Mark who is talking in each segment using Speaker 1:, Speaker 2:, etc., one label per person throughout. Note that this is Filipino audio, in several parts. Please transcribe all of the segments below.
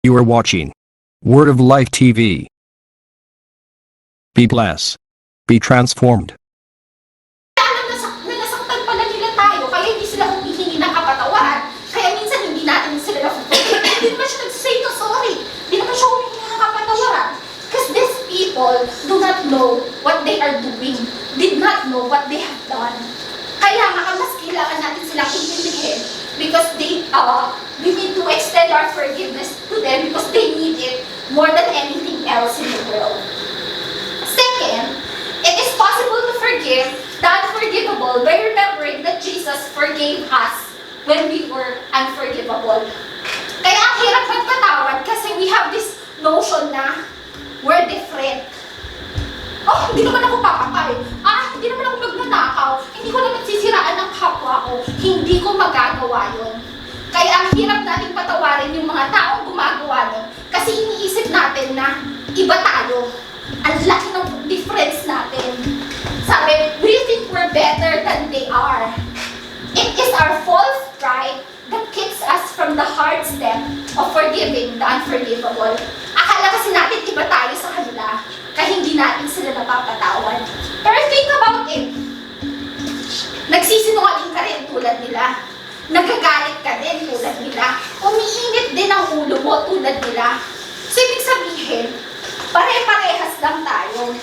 Speaker 1: You are watching Word of Life TV. Be blessed. Be transformed.
Speaker 2: Nasaktan pala nila tayo, kaya hindi sila humihingi ng kapatawaran. Kaya minsan hindi natin sila na-forgive. Hindi naman siya nag-say no sorry. Hindi naman siya humihingi ng kapatawaran. Because these people do not know what they are doing. Did not know what they have done. Kaya nga, mas kailangan natin silang intindihin because we need to extend our forgiveness to them because they need it more than anything else in the world. Second, it is possible to forgive the unforgivable by remembering that Jesus forgave us when we were unforgivable. Kaya ang hirap magpatawad kasi we have this notion na we're different. Oh, hindi naman ako papatay. Hindi naman ako magnanakaw. Hindi ko naman sisiraan ng kapwa ko. Hindi ko magagawa yun. Kaya ang hirap natin patawarin yung mga taong gumagawa nun kasi iniisip natin na iba tayo. Ang laki ng difference natin. Sabi, we think we're better than they are. It is our false pride that keeps us from the hard step of forgiving the unforgivable. Akala kasi natin iba tayo sa kanila, kaya hindi natin sila napapatawad. Pero think about it. Nagsisinungaling ka rin tulad nila. Nagagalit ka din tulad nila. Umiinit din ang ulo mo tulad nila. So, ibig sabihin, pare-parehas lang tayo.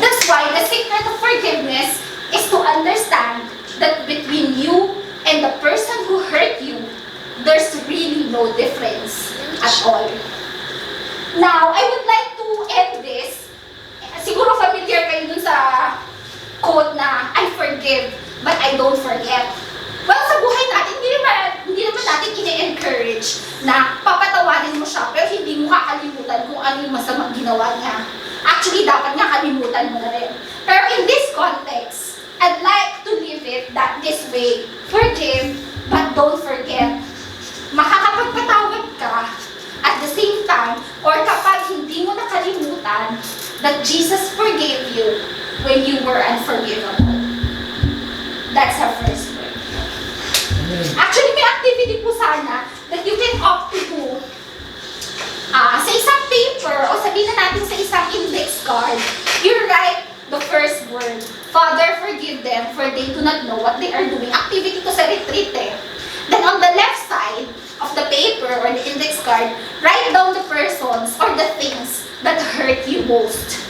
Speaker 2: That's why the secret of forgiveness is to understand that between you and the person who hurt you, there's really no difference at all. Now, I would like to end this. Siguro familiar kayo dun sa quote na, I forgive, but I don't forget. Well, sa buhay natin, hindi naman natin ini-encourage na papatawarin mo siya, pero hindi mo kakalimutan kung ano yung masamang ginawa niya. Actually, dapat nga kalimutan mo na rin. Pero in this context, I'd like to leave it this way. Forgive, but don't forget. Makakapagpatawad ka at the same time, or kapag hindi mo nakalimutan that Jesus forgave you when you were unforgivable. That's our first word. Actually, may activity po sana that you can opt to do. Sa isang paper, o sabihin na natin sa isang index card, you write the first word. Father, forgive them, for they do not know what they are doing. Activity to sa retreat eh. Then on the left side of the paper or the index card, write down the persons or the things that hurt you most.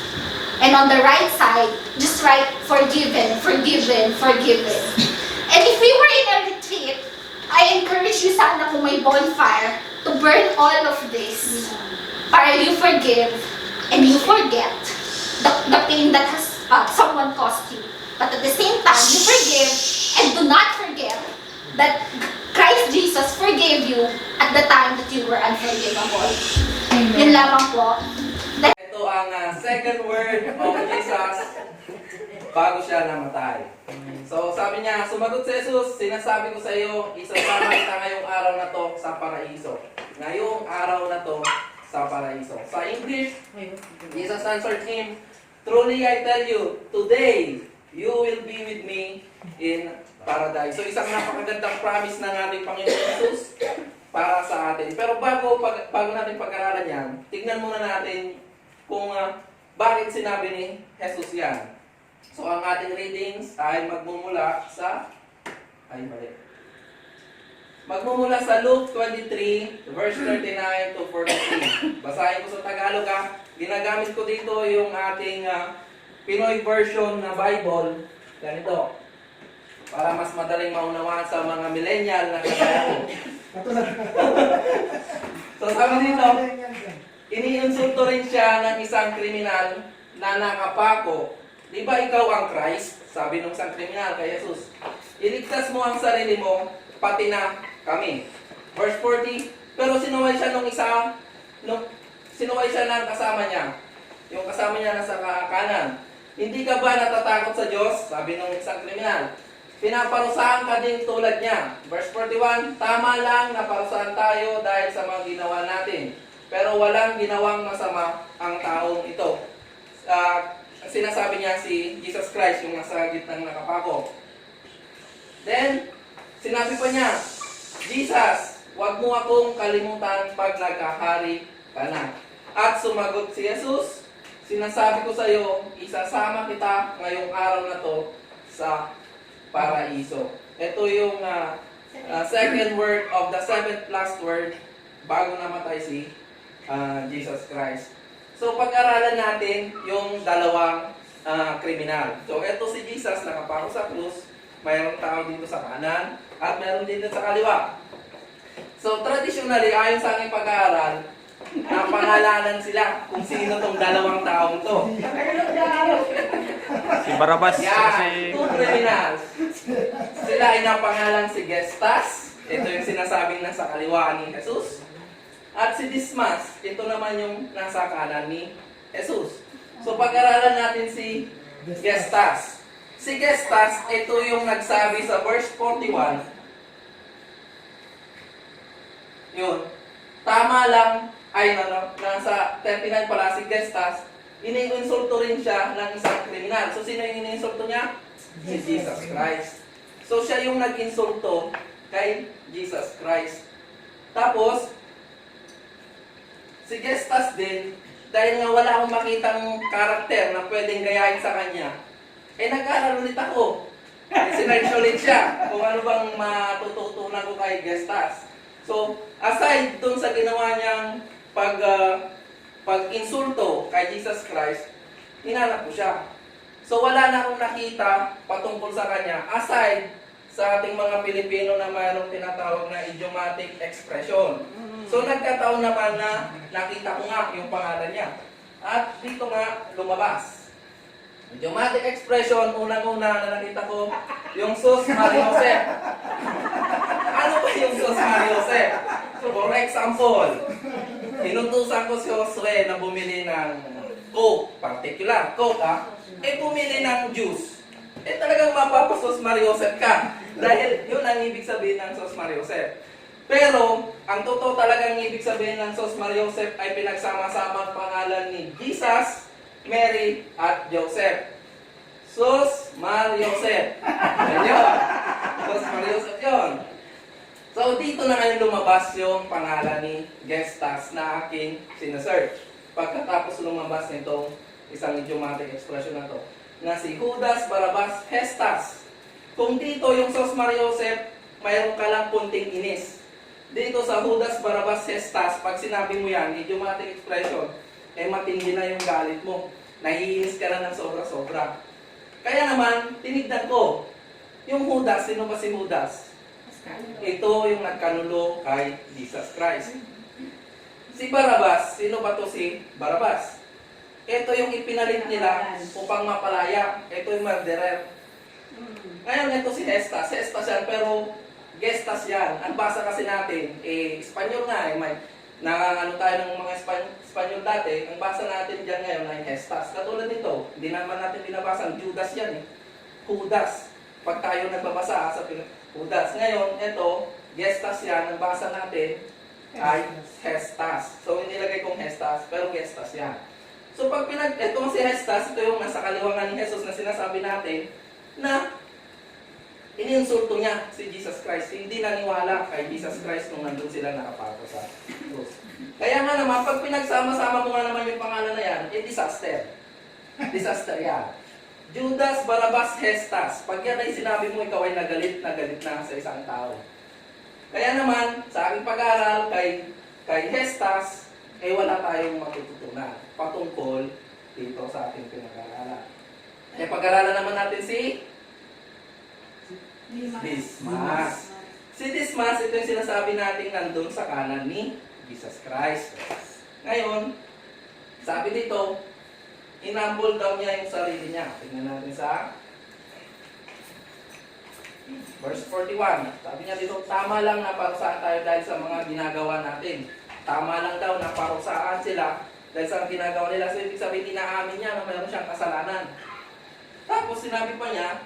Speaker 2: And on the right side, just write forgiven, forgiven, forgiven. And if we were in a retreat, I encourage you sana kung may bonfire to burn all of this para you forgive and you forget the pain that has someone caused you. But at the same time, you forgive and do not forget that Christ Jesus forgave you at the time that you were unforgivable. Yun lamang po.
Speaker 3: Ito ang second word of Jesus bago siya namatay. So sabi niya, sumagot si Jesus, sinasabi ko sa iyo, isasama kita ngayong araw na to sa paraiso. Ngayong araw na to sa paraiso. Sa English, Jesus answered him, truly I tell you, today you will be with me in paradise. So isang napakagandang promise ng ating Panginoon Jesus para sa atin. Pero bago natin pag-aralan yan, tignan muna natin kung bakit sinabi ni Jesus yan. So ang ating readings ay magmumula sa Luke 23 verse 39 to 43. Basahin ko sa Tagalog Ginagamit ko dito yung ating Pinoy version na Bible. Ganito. Para mas madaling maunawaan sa mga millennial na kagaya ko. So sabi dito, iniinsulto rin siya ng isang kriminal na nakapako. Di ba ikaw ang Christ? Sabi ng isang kriminal kay Jesus. Iligtas mo ang sarili mo, pati na kami. Verse 40, pero sinuway siya ng kasama niya. Yung kasama niya nasa kanan. Hindi ka ba natatakot sa Diyos? Sabi ng isang kriminal. Pinaparusahan ka din tulad niya. Verse 41, tama lang na parusahan tayo dahil sa mga ginawa natin. Pero walang ginawang masama ang taong ito. Sinasabi niya si Jesus Christ, yung nasa gitnang nakapako. Then, sinabi pa niya, Jesus, huwag mo akong kalimutan pag nagkahari ka na. At sumagot si Jesus, sinasabi ko sa iyo, isasama kita ngayong araw na to sa paraiso. Ito yung second word of the seventh last word bago namatay si Jesus Christ. So pag-aralan natin yung dalawang kriminal. So ito si Jesus nakapako sa krus, mayroong tao dito sa kanan at mayroon dito sa kaliwa. So traditionally, ayon sa aking pag-aaral, napangalanan sila kung sino tong dalawang taong to.
Speaker 4: Si Barabas
Speaker 3: Yan, two criminals. Sila ay napangalan si Gestas. Ito yung sinasabing nasa kaliwa ni Jesus. At si Dismas, ito naman yung nasa kanan ni Jesus. So pag-aralan natin si Gestas. Si Gestas, ito yung nagsabi sa verse 41. Yun. Tama lang, nasa 39 pala si Gestas, iniinsulto rin siya ng isang kriminal. So sino yung iniinsulto niya? Si Jesus Christ. So siya yung nag-insulto kay Jesus Christ. Tapos, si Gestas din, dahil nga wala akong makitang karakter na pwedeng gayahin sa kanya, nag-aaral ulit ako. Sinerge ulit siya kung ano bang matututunan ko kay Gestas. So, aside dun sa ginawa niyang pag-insulto kay Jesus Christ, hinanap ko siya. So, wala na akong nakita patungkol sa kanya, aside sa ating mga Pilipino na mayroong tinatawag na idiomatic expression. So, nagkataon naman na nakita ko nga yung pangalan niya. At dito nga lumabas. Idiomatic expression, unang-una na nakita ko, yung Sus Mariosep. Ano ba yung Sus Mariosep? So, for example, inutusan ko si Josue na bumili ng Coke, particular Coke bumili ng juice. Talagang mapapasos Mariosep ka. Dahil yun ang ibig sabihin ng Sus Mariosep. Pero, ang totoo talagang ibig sabihin ng Sus Mariosep ay pinagsama-sama ang pangalan ni Jesus, Mary, at Joseph. Sus Mariosep. Ayun. Sus Mariosep yun. So, dito na ngayon lumabas yung pangalan ni Gestas na aking sinesearch. Pagkatapos lumabas nitong isang idiomatic expression na to, na si Judas Barabas Gestas. Kung dito yung Sus Mariosep, mayroon ka lang punting inis. Dito sa Judas Barabas Gestas, pag sinabi mo yan, idiomatic expression, matindi na yung galit mo. Nahihinis ka na ng sobra-sobra. Kaya naman, tinignan ko, yung Judas, sino ba si Judas? Ito yung nagkanulo kay Jesus Christ. Si Barabas, sino ba to si Barabas? Ito yung ipinalit nila upang mapalaya. Ito yung murderer. Ngayon, ito si Gestas. Gestas yan, pero Gestas yan. Ang basa kasi natin, Espanyol nga, may ano tayo ng mga Espanyol dati, ang basa natin dyan ngayon ay Gestas. Katulad nito, hindi naman natin binabasa, Judas yan Judas. Pag tayo nagbabasa sa Judas. Ngayon, ito, Gestas yan, ang basa natin ay Gestas. So, inilagay kong Gestas, pero Gestas yan. So, pag itong si Gestas, ito yung nasa kaliwangan ni Jesus na sinasabi natin, na iniinsulto niya si Jesus Christ. Hindi naniwala kay Jesus Christ nung nandun sila nakapako sa krus. Kaya nga naman, pag pinagsama-sama mo nga naman yung pangalan na yan, disaster. Disaster yan. Judas Barabas Gestas. Pag yan ay sinabi mo, ikaw ay nagalit na sa isang tao. Kaya naman, sa aking pag-aaral kay Gestas, wala tayong matututunan patungkol dito sa ating pinag-aaralan. Pag-aaralan naman natin si Dismas. Si Dismas, ito yung sinasabi natin nandun sa kanan ni Jesus Christ. Ngayon, sabi dito, inambol daw niya yung sarili niya. Tingnan natin sa verse 41. Sabi niya dito, tama lang na parusaan tayo dahil sa mga ginagawa natin. Tama lang daw na parusaan sila dahil sa ginagawa nila. So, ibig sabihin, inaamin niya na mayroon siyang kasalanan. Tapos, sinasabi pa niya,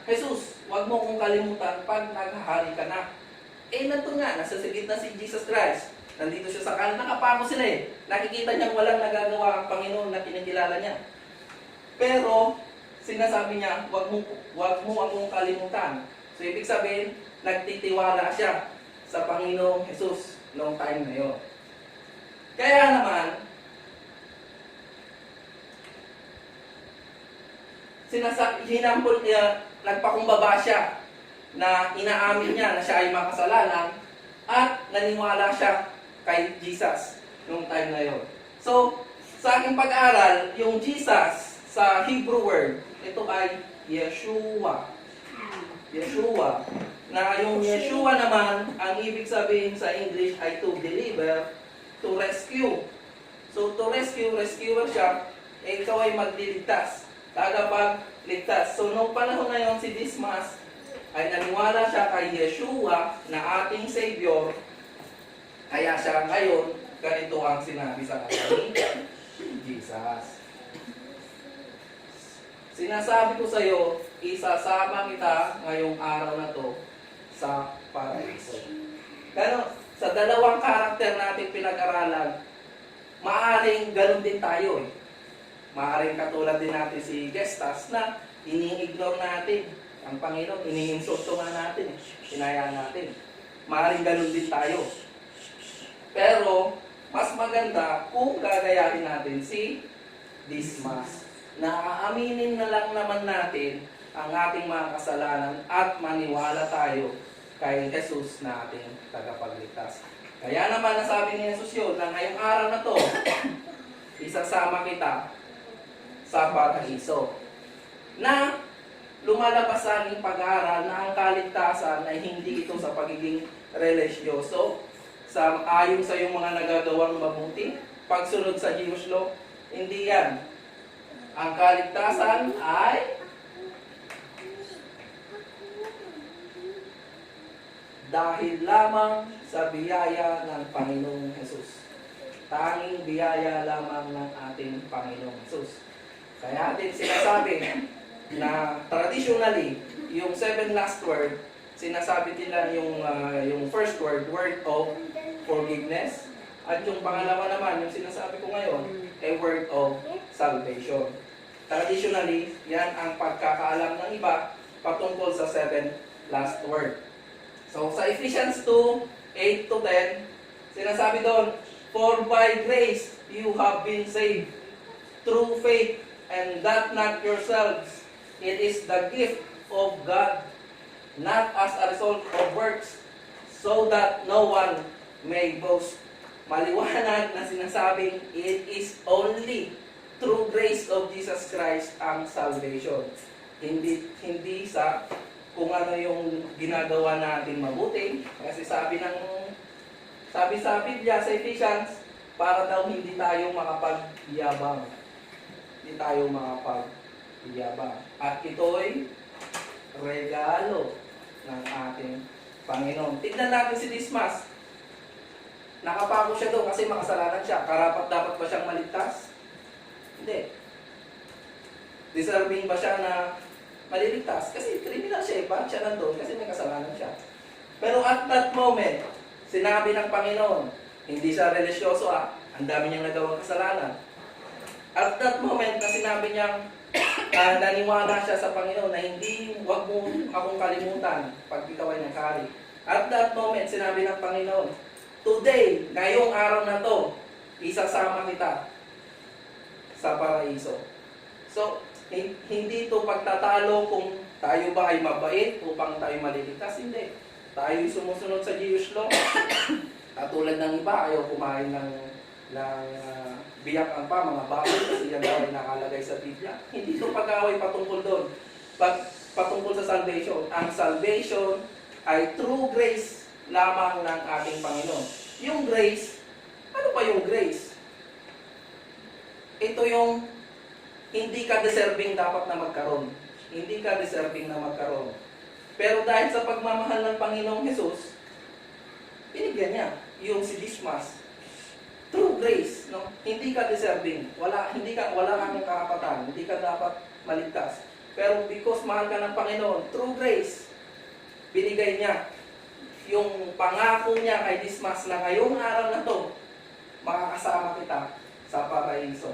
Speaker 3: Jesus, huwag mo kong kalimutan pag naghahari ka na. Nandun nga, nasa sigit na si Jesus Christ. Nandito siya sa kanan, nakapako sila Nakikita niyang walang nagagawa ang Panginoon na kinikilala niya. Pero, sinasabi niya, huwag mo akong kalimutan. So, ibig sabihin, nagtitiwala siya sa Panginoong Jesus noong time na yun. Kaya naman, hinampol niya, nagpakumbaba siya na inaamin niya na siya ay makasalanan at naniwala siya kay Jesus noong time na yun. So, sa aking pag-aaral, yung Jesus sa Hebrew word, ito ay Yeshua. Yeshua. Na yung Yeshua naman, ang ibig sabihin sa English ay to deliver, to rescue. So, to rescue, rescuer siya, eh, ikaw ay magliligtas. Tagapagligtas. So, nung panahon na yon si Dismas ay naniwala siya kay Yeshua na ating Savior. Kaya siya ngayon, ganito ang sinabi sa kanya ni Jesus. Sinasabi ko sa iyo, isasama kita ngayong araw na to sa paraiso. Pero sa dalawang karakter natin pinag-aralan, maaring ganun din tayo eh. Maaring katulad din natin si Gestas na ini-ignore natin ang Panginoon, ini-insulto nga natin, hinayaan natin. Maaring ganun din tayo. Pero mas maganda kung gagayahin natin si Dismas. Na aaminin na lang naman natin ang ating mga kasalanan at maniwala tayo kay Jesus na ating tagapagligtas. Kaya naman nasabi ni Jesus yun na ngayong araw na to, isasama kita sa paraiso. Na lumalabas sa aking pag-aaral na ang kaligtasan ay hindi ito sa pagiging religyoso, sa ayon sa iyong mga nagagawang mabuti, pagsunod sa Jewish law, hindi yan. Ang kaligtasan ay dahil lamang sa biyaya ng Panginoong Jesus. Tanging biyaya lamang ng ating Panginoong Jesus. Kaya atin sinasabi na traditionally, yung 7 last word, sinasabi nila yung first word of forgiveness. At yung pangalawa naman, yung sinasabi ko ngayon, a word of salvation. Traditionally, yan ang pagkakaalam ng iba patungkol sa 7 last word. So, sa Ephesians 2, 8 to 10, sinasabi doon, for by grace you have been saved through faith, and that not yourselves. It is the gift of God, not as a result of works, so that no one may boast. Maliwanag na sinasabing, it is only through grace of Jesus Christ ang salvation. Hindi sa kung ano yung ginagawa natin mabuti. Kasi sabi sa Biblia, sa Ephesians, para daw hindi tayo makapagyabang. Hindi tayo makapagyabang. At ito'y regalo ng ating Panginoon. Tignan natin si Dismas. Nakapako siya doon kasi makasalanan siya. Karapat dapat ba siyang maligtas? Hindi. Deserving ba siya na maliligtas? Kasi criminal siya eh. Bakit siya nandun? Kasi may kasalanan siya. Pero at that moment, sinabi ng Panginoon, hindi siya religyoso ang dami niyang nagawang kasalanan. At that moment na sinabi niyang naniwala siya sa Panginoon na hindi, wag mo akong kalimutan pag ikaw ay nakari. At that moment, sinabi ng Panginoon, today, ngayong araw na to, isasama kita sa paraiso. So, hindi ito pagtatalo kung tayo ba ay mabait upang tayo maliligtas. Hindi. Tayo sumusunod sa Jewish law. Katulad ng iba, ayaw kumain ng biyak pa, mga baboy, kasi yan daw ay nakalagay sa Biblia. Hindi ito pag-away patungkol doon. Patungkol sa salvation. Ang salvation ay true grace lamang ng ating Panginoon. Yung grace, ano pa yung grace? Ito yung hindi ka deserving dapat na magkaroon. Hindi ka deserving na magkaroon. Pero dahil sa pagmamahal ng Panginoong Jesus, binigyan niya yung si Dismas. True grace, no? Hindi ka deserving. Wala kang karapatan. Hindi ka dapat maligtas. Pero because mahal ka ng Panginoon, true grace, binigay niya yung pangako niya kay Dismas na ngayong araw na to, makakasama kita sa paraiso.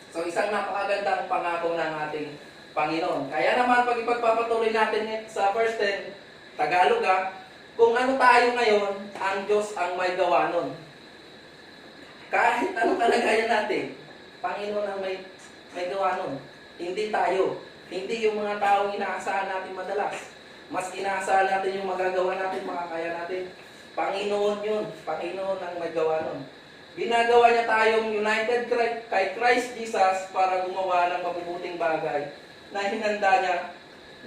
Speaker 3: So isang napakagandang pangako ng ating Panginoon. Kaya naman pag ipagpapatuloy natin sa verse 10, Tagalog kung ano tayo ngayon, ang Diyos ang may gawa nun. Kahit anong kalagayan natin, Panginoon ang may gawa nun. Hindi tayo. Hindi yung mga taong inaasahan natin madalas. Mas inaasahan natin yung magagawa natin, makakaya natin. Panginoon yun. Panginoon ang may gawa nun. Ginagawa niya tayong united kay Christ Jesus para gumawa ng mabubuting bagay na hinanda niya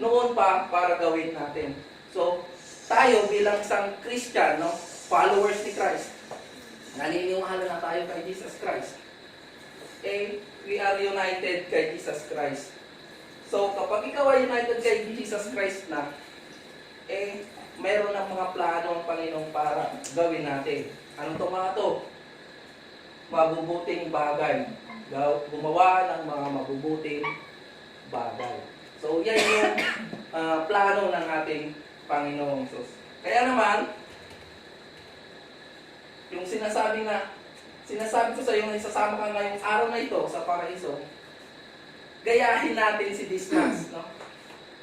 Speaker 3: noon pa para gawin natin. So, tayo bilang isang Christian, no, followers ni Christ, naniniwala na tayo kay Jesus Christ. We are united kay Jesus Christ. So, kapag ikaw ay united kay Jesus Christ na, mayroon ng mga plano ang Panginoon para gawin natin. Anong to mga to? Mabubuting bagay. Gumawa ng mga mabubuting bagay. So, yan yung plano ng ating Panginoong Diyos. Kaya naman, yung sinasabi ko sa iyo na isasama ka ngayong araw na ito sa paraiso, gayahin natin si Dismas, no?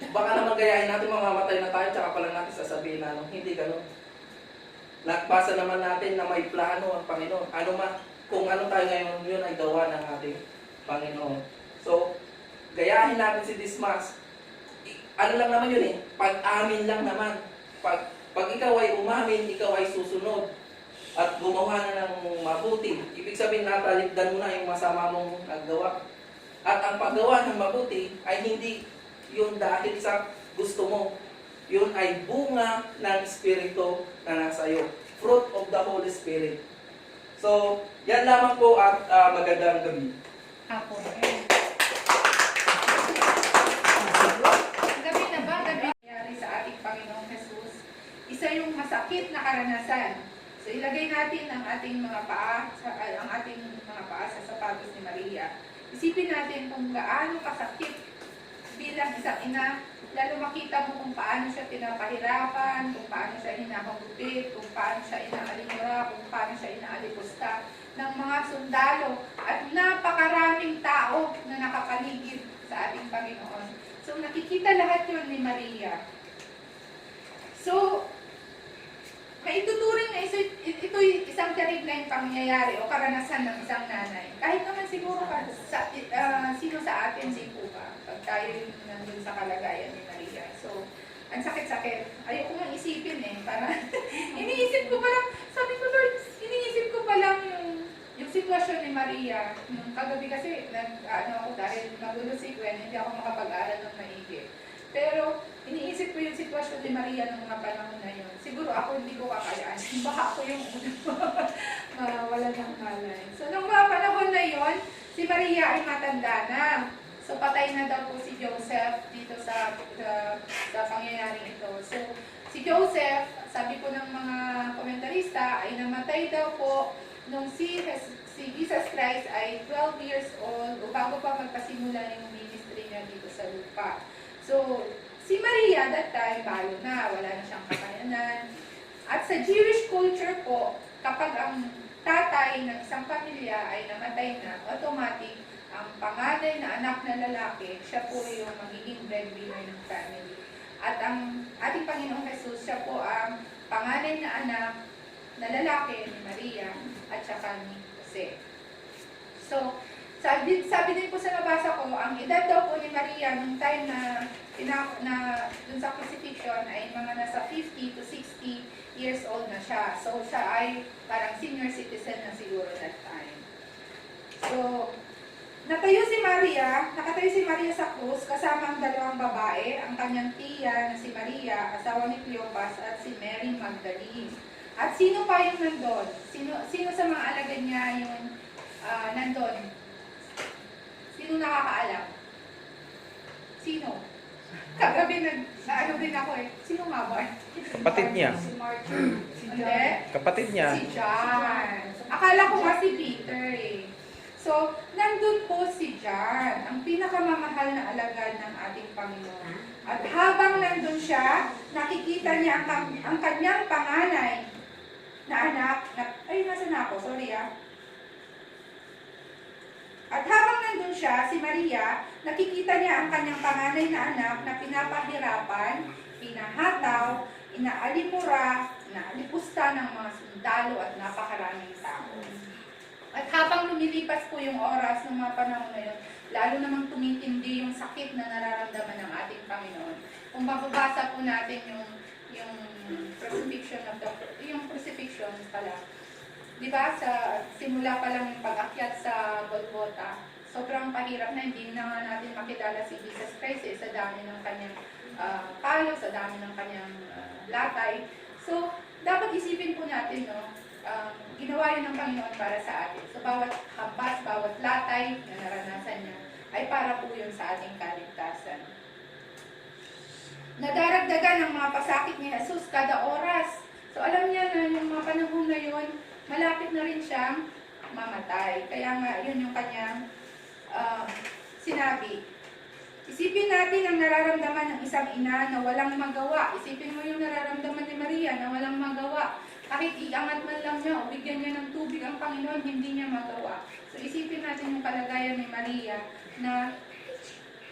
Speaker 3: Baka naman gayahin natin, mamamatay na tayo, tsaka pala natin sasabihin na, hindi ganun. Nagbasa naman natin na may plano ang Panginoon. Kung ano tayo ngayon, yun ay gawa ng ating Panginoon. So, gayahin natin si Dismas. Ano lang naman yun pag-amin lang naman. Pag ikaw ay umamin, ikaw ay susunod at gumawa na ng mabuti. Ibig sabihin, natalikdan mo na yung masama mong naggawa. At ang paggawa ng mabuti ay hindi yun dahil sa gusto mo. Yun ay bunga ng Espiritu na nasa iyo. Fruit of the Holy Spirit. So, yan lamang po at magandang gabi.
Speaker 2: Ako.
Speaker 4: Gabi na ba? Gabi nangyari sa ating Panginoong Jesus. Isa yung masakit na karanasan. So, ilagay natin ang ating mga paa sa sapatos ni Maria. Isipin natin kung gaano kasakit bilang isang ina, lalo makita mo kung paano siya pinapahirapan, kung paano siya hinahagupit, kung paano siya inaalimura, kung paano siya inaalipusta ng mga sundalo at napakaraming tao na nakapaligid sa ating Panginoon. So nakikita lahat yun ni Maria. So, maituturing na ito isang kariglang pangyayari o karanasan ng isang nanay. Kahit naman siguro sino sa atin si Puka pag tayo nandun sa kalagayan ni Maria. So, ang sakit-sakit. Ayoko nga isipin para iniisip ko pa lang, sabi ko Lord, iniisip ko pa lang yung sitwasyon ni Maria. Nung kagabi kasi, ako dahil magulo si Gwen, hindi ako makapag-aral ng maigi. Pero, iniisip ko yung sitwasyon ni Maria ng mga panahon na yun. Siguro ako hindi ko kakayaan. Baka ako yung wala ng malay. So, nung mga panahon na yun, si Maria ay matanda na. So, patay na daw po si Joseph dito sa pangyayaring ito. So, si Joseph, sabi po ng mga komentarista, ay namatay daw po nung si Jesus Christ ay 12 years old o bago pa magpasimula yung ministry niya dito sa lupa. So, si Maria that time, balo na, wala na siyang kakayanan. At sa Jewish culture po, kapag ang tatay ng isang pamilya ay namatay na, automatic, ang panganay na anak na lalaki, siya po yung magiging breadwinner ng family. At ang ating Panginoong Jesus, siya po ang panganay na anak na lalaki ni Maria at saka ni Jose. So, sabi din po sa nabasa ko, ang edad daw po ni Maria nung time na dun sa crucifixion ay mga nasa 50 to 60 years old na siya. So, siya ay parang senior citizen na siguro that time. So, nakatayo si Maria sa krus kasama ang dalawang babae, ang kanyang tiya na si Maria, asawa ni Cleopas at si Mary Magdalene. At sino pa yung nandun? Sino sa mga alagad niya yung nandun? Sino nakakaalam? Sino? Kagabi ano din ako Sino nga ba?
Speaker 5: Kapatid niya.
Speaker 4: Si Martin. Hindi?
Speaker 5: Kapatid niya.
Speaker 4: Si John. Akala ko nga si Peter So, nandun po si John, ang pinakamamahal na alagad ng ating Panginoon. At habang nandun siya, nakikita niya ang kanyang panganay na anak, nasa na ako, sorry At habang nandun siya, si Maria, nakikita niya ang kanyang panganay na anak na pinapahirapan, pinahataw, inaalimura, inaalipusta ng mga sundalo at napakaraming tao. At habang lumilipas po yung oras ng mga panahon na yun, lalo namang tumitindi yung sakit na nararamdaman ng ating Panginoon. Kung mababasa po natin yung crucifixion yung crucifixion pala. Di ba, sa simula pa lang yung pag-akyat sa Golgotha, sobrang pahirap na, hindi na nga natin makilala si Jesus Christ sa dami ng kanyang palo, sa dami ng kanyang latay. So, dapat isipin po natin, no, ginawa yun ng Panginoon para sa atin. So, bawat hampas, bawat latay na naranasan niya, ay para po yun sa ating kaligtasan. Nadaragdagan ng mga pasakit ni Jesus kada oras. So, alam niya na yung mga panahon na yun, malapit na rin siyang mamatay. Kaya nga, yun yung kanyang sinabi. Isipin natin ang nararamdaman ng isang ina na walang magawa. Isipin mo yung nararamdaman ni Maria na walang magawa. Kahit iangat man lang niya o bigyan niya ng tubig ang Panginoon, hindi niya magawa. So isipin natin yung kalagayan ni Maria na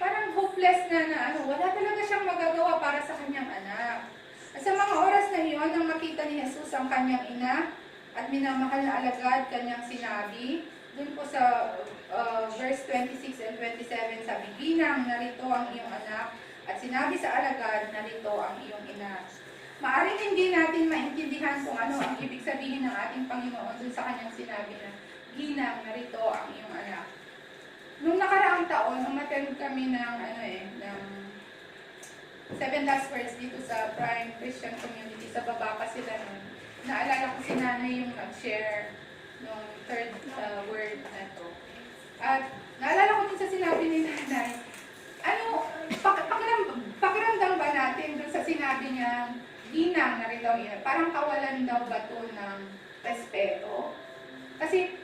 Speaker 4: parang hopeless na wala talaga siyang magagawa para sa kanyang anak. At sa mga oras na iyon, nang makita ni Jesus ang kanyang ina at minamahal na alagad, kanyang sinabi, dun po sa verse 26 and 27, sabi, "Ginang, narito ang iyong anak," at sinabi sa alagad, "Narito ang iyong ina." Maaring hindi natin maintindihan kung ano ang ibig sabihin ng ating Panginoon dun sa kanyang sinabi na, "Ginang, narito ang iyong anak." Nung nakaraang taon, umattend kami ng 7 Last Words dito sa Prime Christian Community, sa baba pa sila nun. Naalala ko si nanay yung nag-share nung third word na to. At naalala ko din sa sinabi ni nanay, pakiramdam ba natin dun sa sinabi niya, "Ginang, narito ang iyong," parang kawalan daw ba to ng respeto? Kasi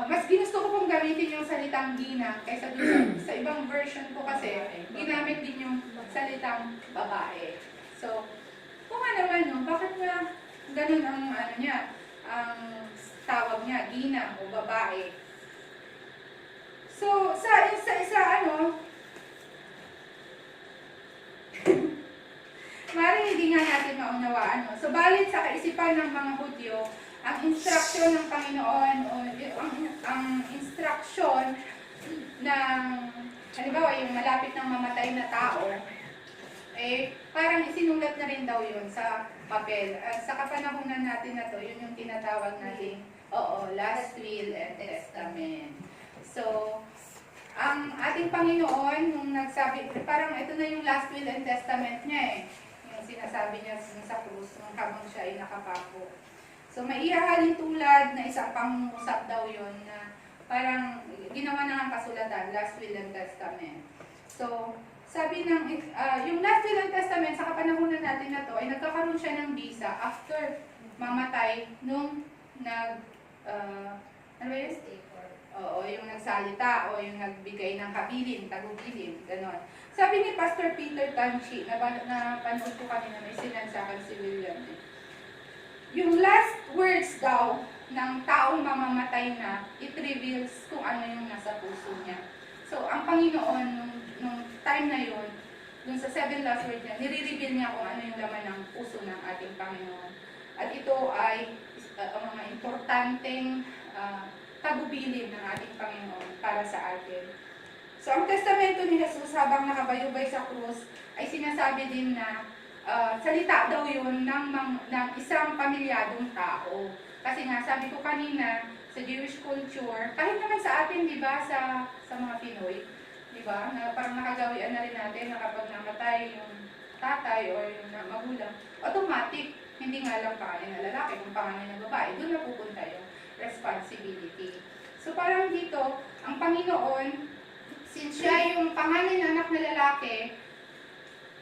Speaker 4: mas ginusto ko pong gamitin yung salitang ginang kaysa dun sa ibang version ko kasi ginamit din yung salitang babae. So, kung naman no, bakit nga ganun ang ang tawag niya, ginang o babae? So, sa maaaring hindi nga natin maunawaan. No? So, balit sa kaisipan ng mga Hudyo, ang instruksyon ng Panginoon o ang instruksyon ng, halimbawa, yung malapit ng mamatay na tao, parang isinulat na rin daw yun sa papel. At sa kapanahunan natin na to, yun yung tinatawag natin, last will and testament. So, ang ating Panginoon, nung nagsabi, parang ito na yung last will and testament niya yung sinasabi niya sa krus, habang siya ay nakapako. So, maihahalin tulad na isang pangungusap daw yun na parang ginawa na ang kasulatan, last will and testament. So, sabi ng, yung last will and testament sa kapanahunan natin na to ay nagkakaroon siya ng visa after mamatay nung yung nagsalita o yung nagbigay ng kabilin, tagubilin, ganon. Sabi ni Pastor Peter Tanchi, napanood ko kanina, may sinansakan si William. Yung last words daw ng taong mamamatay na, it reveals kung ano yung nasa puso niya. So, ang Panginoon, nung time na yun, dun sa 7 last words niya, nire-reveal niya kung ano yung laman ng puso ng ating Panginoon. At ito ay ang mga importanteng tagubilin ng ating Panginoon para sa atin. So, ang testamento ni Jesus habang nakabayubay sa krus ay sinasabi din na salita daw yun ng isang pamilyadong tao. Kasi nga, sabi ko kanina, sa Jewish culture, kahit naman sa atin, di ba, sa mga Pinoy, di ba, na parang nakagawian na rin natin na kapag namatay yung tatay o yung magulang, automatic, hindi nga lang pangalan na lalaki, kung pangalan ng babae, doon na pupunta yung responsibility. So parang dito, ang Panginoon, since siya yung pangalan ng anak na lalaki,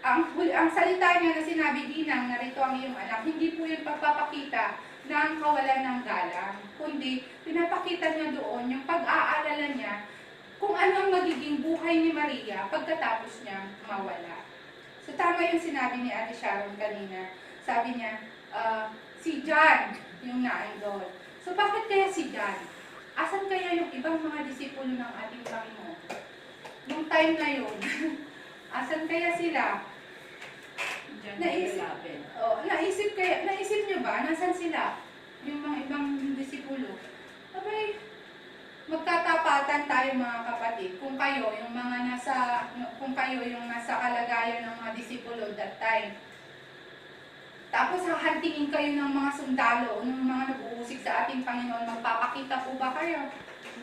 Speaker 4: ang salita niya na sinabi, "Ginang, narito ang iyong anak," hindi po yung pagpapakita ng kawalan ng galang, kundi pinapakita niya doon yung pag-aalala niya kung ano ang magiging buhay ni Maria pagkatapos niya mawala. So tama yung sinabi ni Ate Sharon kanina. Sabi niya, si John yung na-idol. So bakit kaya si John? Asan kaya yung ibang mga disipulo ng ating Panginoon? Nung time na yun, asan kaya sila? naisip nyo ba, nasan sila? Yung mga ibang disipulo. Abay, magtatapatan tayo mga kapatid kung kayo yung nasa kalagayan ng mga disipulo that time. Tapos hahantingin kayo ng mga sundalo, ng mga nag-uusig sa ating Panginoon, magpapakita po ba kayo?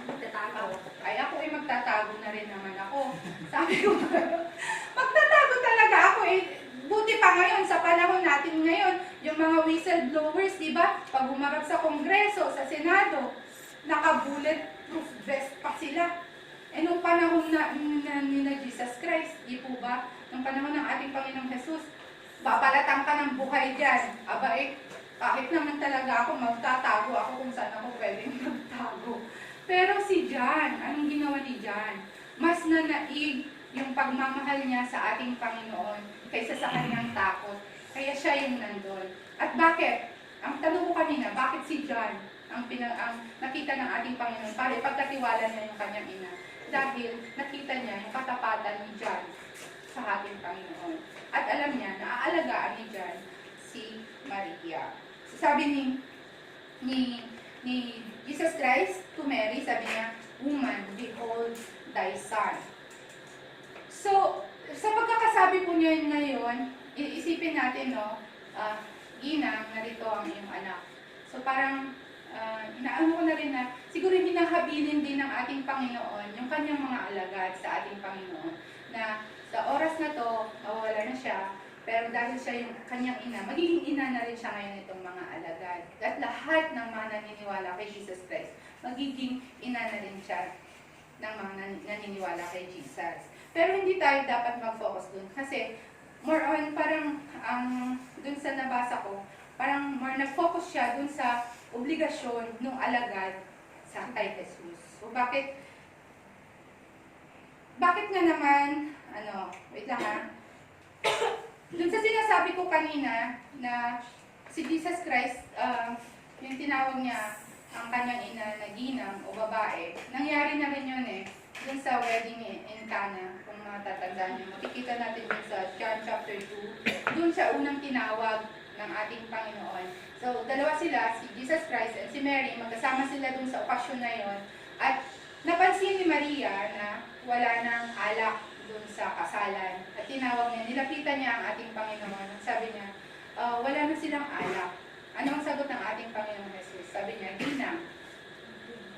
Speaker 2: Magtatago.
Speaker 4: Ay ako ay magtatago na rin naman ako. Sabi ko, magtatago talaga ako eh. Buti pa ngayon, sa panahon natin ngayon, yung mga whistleblowers, di ba? Pag humarap sa Kongreso, sa Senado, naka-bulletproof vest pa sila. Eh nung panahon ni Jesus Christ, di po ba? Nung panahon ng ating Panginoong Jesus, babalatan ka ng buhay dyan. Aba eh, kahit naman talaga ako, magtatago ako kung saan ako pwedeng magtago. Pero si John, anong ginawa ni John? Mas nanaig yung pagmamahal niya sa ating Panginoon kaysa sa kanyang takot. Kaya siya yung nandun. At bakit? Ang tanong ko kanina, bakit si John ang nakita ng ating Panginoon para ipagkatiwala niya yung kanyang ina? Dahil nakita niya yung katapatan ni John sa ating Panginoon. At alam niya, naaalagaan ni John si Maria. So, sabi ni Jesus Christ to Mary, sabi niya, "Woman, behold thy son." So, sa pagkakasabi po niya ngayon, isipin natin, no, Ginang, narito ang iyong anak. So, parang, inaano ko na rin na, siguro hinahabilin din ng ating Panginoon, yung kanyang mga alagad sa ating Panginoon, na sa oras na to, mawawala na siya, pero dahil siya yung kanyang ina, magiging ina na rin siya ngayon itong mga alagad. At lahat ng mga naniniwala kay Jesus Christ, magiging ina na rin siya ng mga naniniwala kay Jesus. Pero hindi tayo dapat mag-focus dun. Kasi, more on, parang, dun sa nabasa ko, parang more nag-focus siya dun sa obligasyon ng alagad sa kay Jesus. So, bakit nga naman, wait lang ha, dun sa sinasabi ko kanina, na si Jesus Christ, yung tinawag niya, ang kanyang ina na ginang o babae, nangyari na rin yun eh, dun sa wedding in Cana, kung matatandaan niyo. Makikita natin dun sa John chapter 2, dun siya unang tinawag ng ating Panginoon. So, dalawa sila, si Jesus Christ at si Mary, magkasama sila dun sa okasyon na yon. At napansin ni Maria na wala nang alak dun sa kasalan. At tinawag niya, nilapitan niya ang ating Panginoon. Sabi niya, wala na silang alak. Ano ang sagot ng ating Panginoon Jesus? Sabi niya, "Ginang,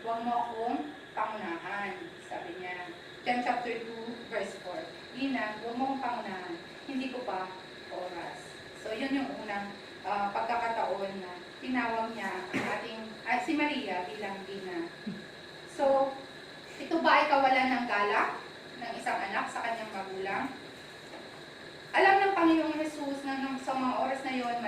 Speaker 4: huwag mo akong pangunahan." Sabi niya, John chapter 2, verse 4. "Ginang, huwag mo akong pangunahan. Hindi ko pa oras." So, yun yung unang pagkakataon na tinawag niya ang si Maria bilang ina. So, ito ba ay kawalan ng galak ng isang anak sa kanyang magulang? Alam ng Panginoong Jesus na sa mga oras na yon,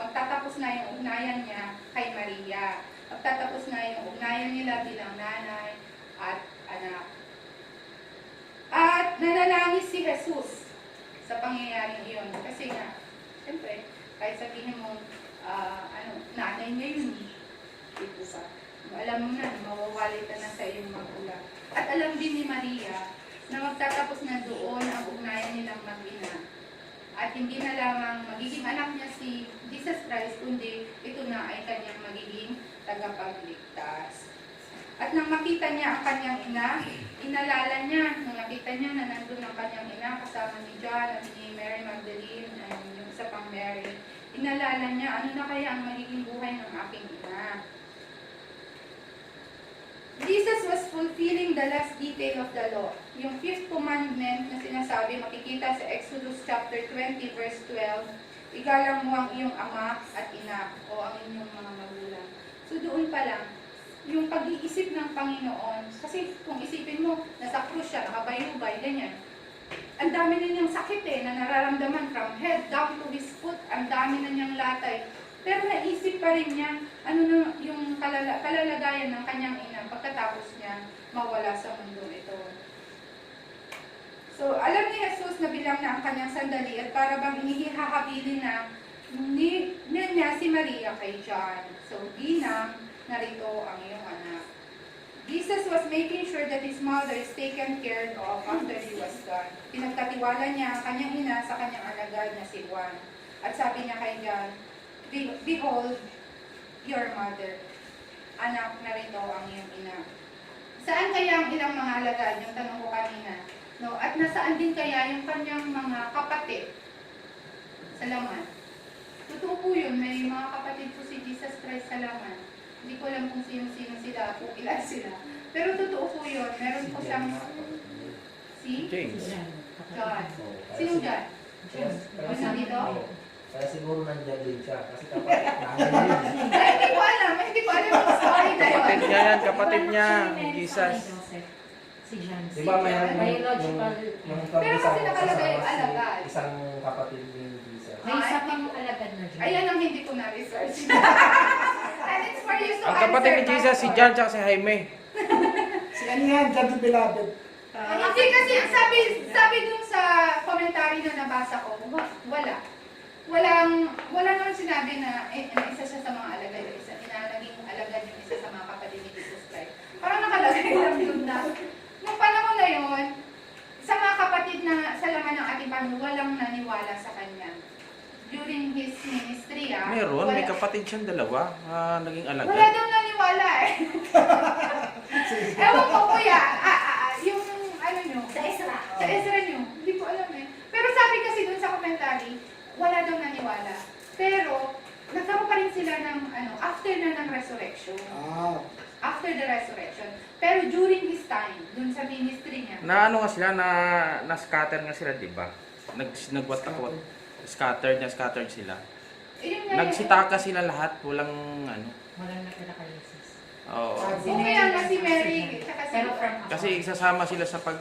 Speaker 4: magtatapos na yung ugnayan niya kay Maria. Magtatapos na yung ugnayan nila bilang nanay at anak. At nanalangis si Jesus sa pangyayaring iyon. Kasi nga, siyempre, kahit sabihin mo, nanay niya yun. Ito pa. Alam mo na, mawawalay ka na sa iyong magulang. At alam din ni Maria na magtatapos na doon ang ugnayan nilang mag-ina. At hindi na lamang magiging anak niya si Jesus Christ, kundi ito na ay kanyang magiging tagapagligtas. At nang makita niya ang kanyang ina, inalala niya, nang nakita niya na nandun ang kanyang ina, kasama ni John at ni Mary Magdalene, at yung isa pang Mary, inalala niya, ano na kaya ang magiging buhay ng aking ina? Jesus was fulfilling the last detail of the law. Yung fifth commandment na sinasabi, makikita sa Exodus chapter 20, verse 12, "Igalang mo ang iyong ama at ina," o ang inyong mga magulang. So doon pa lang, yung pag-iisip ng Panginoon, kasi kung isipin mo, nasa krus siya, nakabayubay, ganyan. Ang dami na niyang sakit na nararamdaman from head down to his foot, ang dami na niyang latay. Pero naisip pa rin niya, ano na yung kalalagayan ng kanyang ina pagkatapos niya mawala sa mundo ito. So, alam ni Jesus na bilang na ang kanyang sandali at para bang hinihahabilin na niya si Maria kay John. So, Ginang, narito ang iyong anak. Jesus was making sure that his mother is taken care of after he was gone. Pinagkatiwala niya ang kanyang ina sa kanyang alagad na si Juan. At sabi niya kay John, "Behold, your mother." Anak na rin daw ang iyong ina. Saan kaya ang ilang mga alagad? Yung tanong ko kanina. No? At nasaan din kaya yung kanyang mga kapatid? Sa laman. Totoo po yun. May mga kapatid po si Jesus Christ sa laman. Hindi ko alam kung sino-sino sila, kung ilan sila. Pero totoo po yun. Meron po siyang si
Speaker 5: James.
Speaker 4: John. Sino John? Wala dito?
Speaker 6: Kaya siguro nandiyan din siya. Kasi kapag nandiyan
Speaker 4: Ay, hindi ko alam. Hindi ko alam yung story na yun.
Speaker 5: Kapatid niya yan, kapatid niya. Jesus.
Speaker 7: Si John.
Speaker 6: Di ba mayroon
Speaker 7: Biological.
Speaker 6: yung
Speaker 4: Pero kasi nakalagay
Speaker 6: kasama si
Speaker 4: alagad.
Speaker 6: isang kapatid ni Jesus.
Speaker 7: May isa pang alagad na John.
Speaker 4: Ayan ang hindi ko na-research. And it's for you to
Speaker 5: Ang kapatid ni
Speaker 4: answer,
Speaker 5: Jesus, si
Speaker 4: Pastor.
Speaker 5: John tsaka si Jaime.
Speaker 8: Si ano yan, John the Beloved.
Speaker 4: Hindi kasi sabi dun sa commentary na nabasa ko, wala naman sinabi na isa siya sa mga alagad, naging alagad yung isa sa mga kapatid ni Jesus Christ. Parang nakalagay lang yun na, nung panahon na yun, sa mga kapatid na sa laman ng ating Panginoon, walang naniwala sa Kanya. During His ministry,
Speaker 5: Meron, may
Speaker 4: wala-
Speaker 5: kapatid siyang dalawa. Naging
Speaker 4: Wala
Speaker 5: alagad.
Speaker 4: daw naniwala eh. Ewan ko kuya, yung ano nyo,
Speaker 7: Sa Ezra.
Speaker 4: sa Ezra nyo, hindi ko alam eh. Pero sabi kasi dun sa commentary, wala daw naniwala. Pero, nagkaroon pa rin sila ng, after na ng resurrection.
Speaker 8: Ah,
Speaker 4: After the resurrection. Pero during his time, dun sa ministry niya,
Speaker 5: Na ano nga sila, na-scatter nga sila, di ba? Nagwatakot. Scattered sila.
Speaker 4: yun nga
Speaker 5: Nagsitaka sila lahat, walang ano.
Speaker 7: Walang nakita kay Jesus.
Speaker 5: Oo.
Speaker 4: Kung kaya nga si Mary, tsaka si
Speaker 7: Pero from
Speaker 5: Kasi isasama sila sa pag...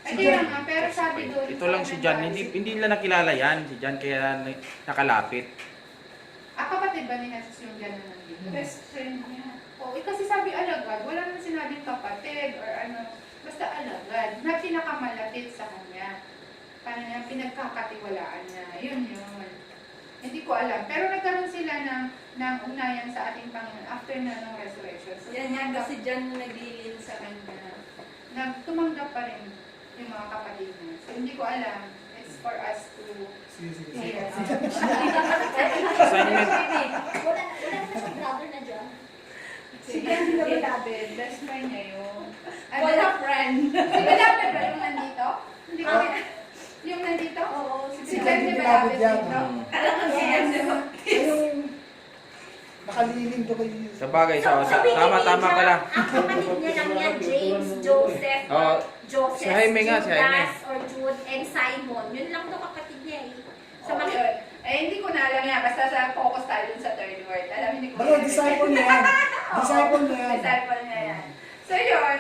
Speaker 4: Ay, kaya nga, pero sabi doon,
Speaker 5: Ito lang si John, hindi nila nakilala yan. Si John kaya nakalapit.
Speaker 4: kapatid ba ni Jesus yung gano'n nandito? Best friend niya. Oo, kasi sabi alagad, wala naman sinabing kapatid or basta alagad, na pinakamalapit sa kanya. Paano niya, pinagkakatiwalaan niya. Yun. Hindi ko alam. Pero nagkaroon sila ng ugnayan sa ating Panginoon after na ng resurrection. So,
Speaker 9: Yan yan kasi dyan naglilin sa kanya.
Speaker 4: tumanggap pa rin yung mga kapatid niya. So, hindi ko alam. It's for us to
Speaker 8: sige.
Speaker 4: hear.
Speaker 5: Assignment.
Speaker 2: Wala na sa brother na dyan.
Speaker 4: Si Glenn the Beloved, best friend niya yun.
Speaker 9: Wala friend.
Speaker 4: Si Beloved ba yung nandito? Hindi ko yung nandito?
Speaker 9: Oo,
Speaker 4: Si Glenn the Beloved
Speaker 8: yan.
Speaker 4: dito.
Speaker 8: Yung nakaliling to kay Jesus.
Speaker 5: Sa bagay, tama ka lang.
Speaker 2: Ang kapatid niya lang yan, James, Joseph,
Speaker 5: Oo.
Speaker 2: Joseph,
Speaker 5: Si Jaime nga, si Jaime.
Speaker 2: Judas, or Jude, and Simon. Yun lang daw kapatid niya eh. Sa
Speaker 4: So,
Speaker 2: mga...
Speaker 4: hindi ko na alam yan. Basta sa focus tayo dun sa third word. Alam, hindi ko
Speaker 8: Balo, disciple niya yan. Disciple niya yan.
Speaker 4: Disciple niya yan. So yun,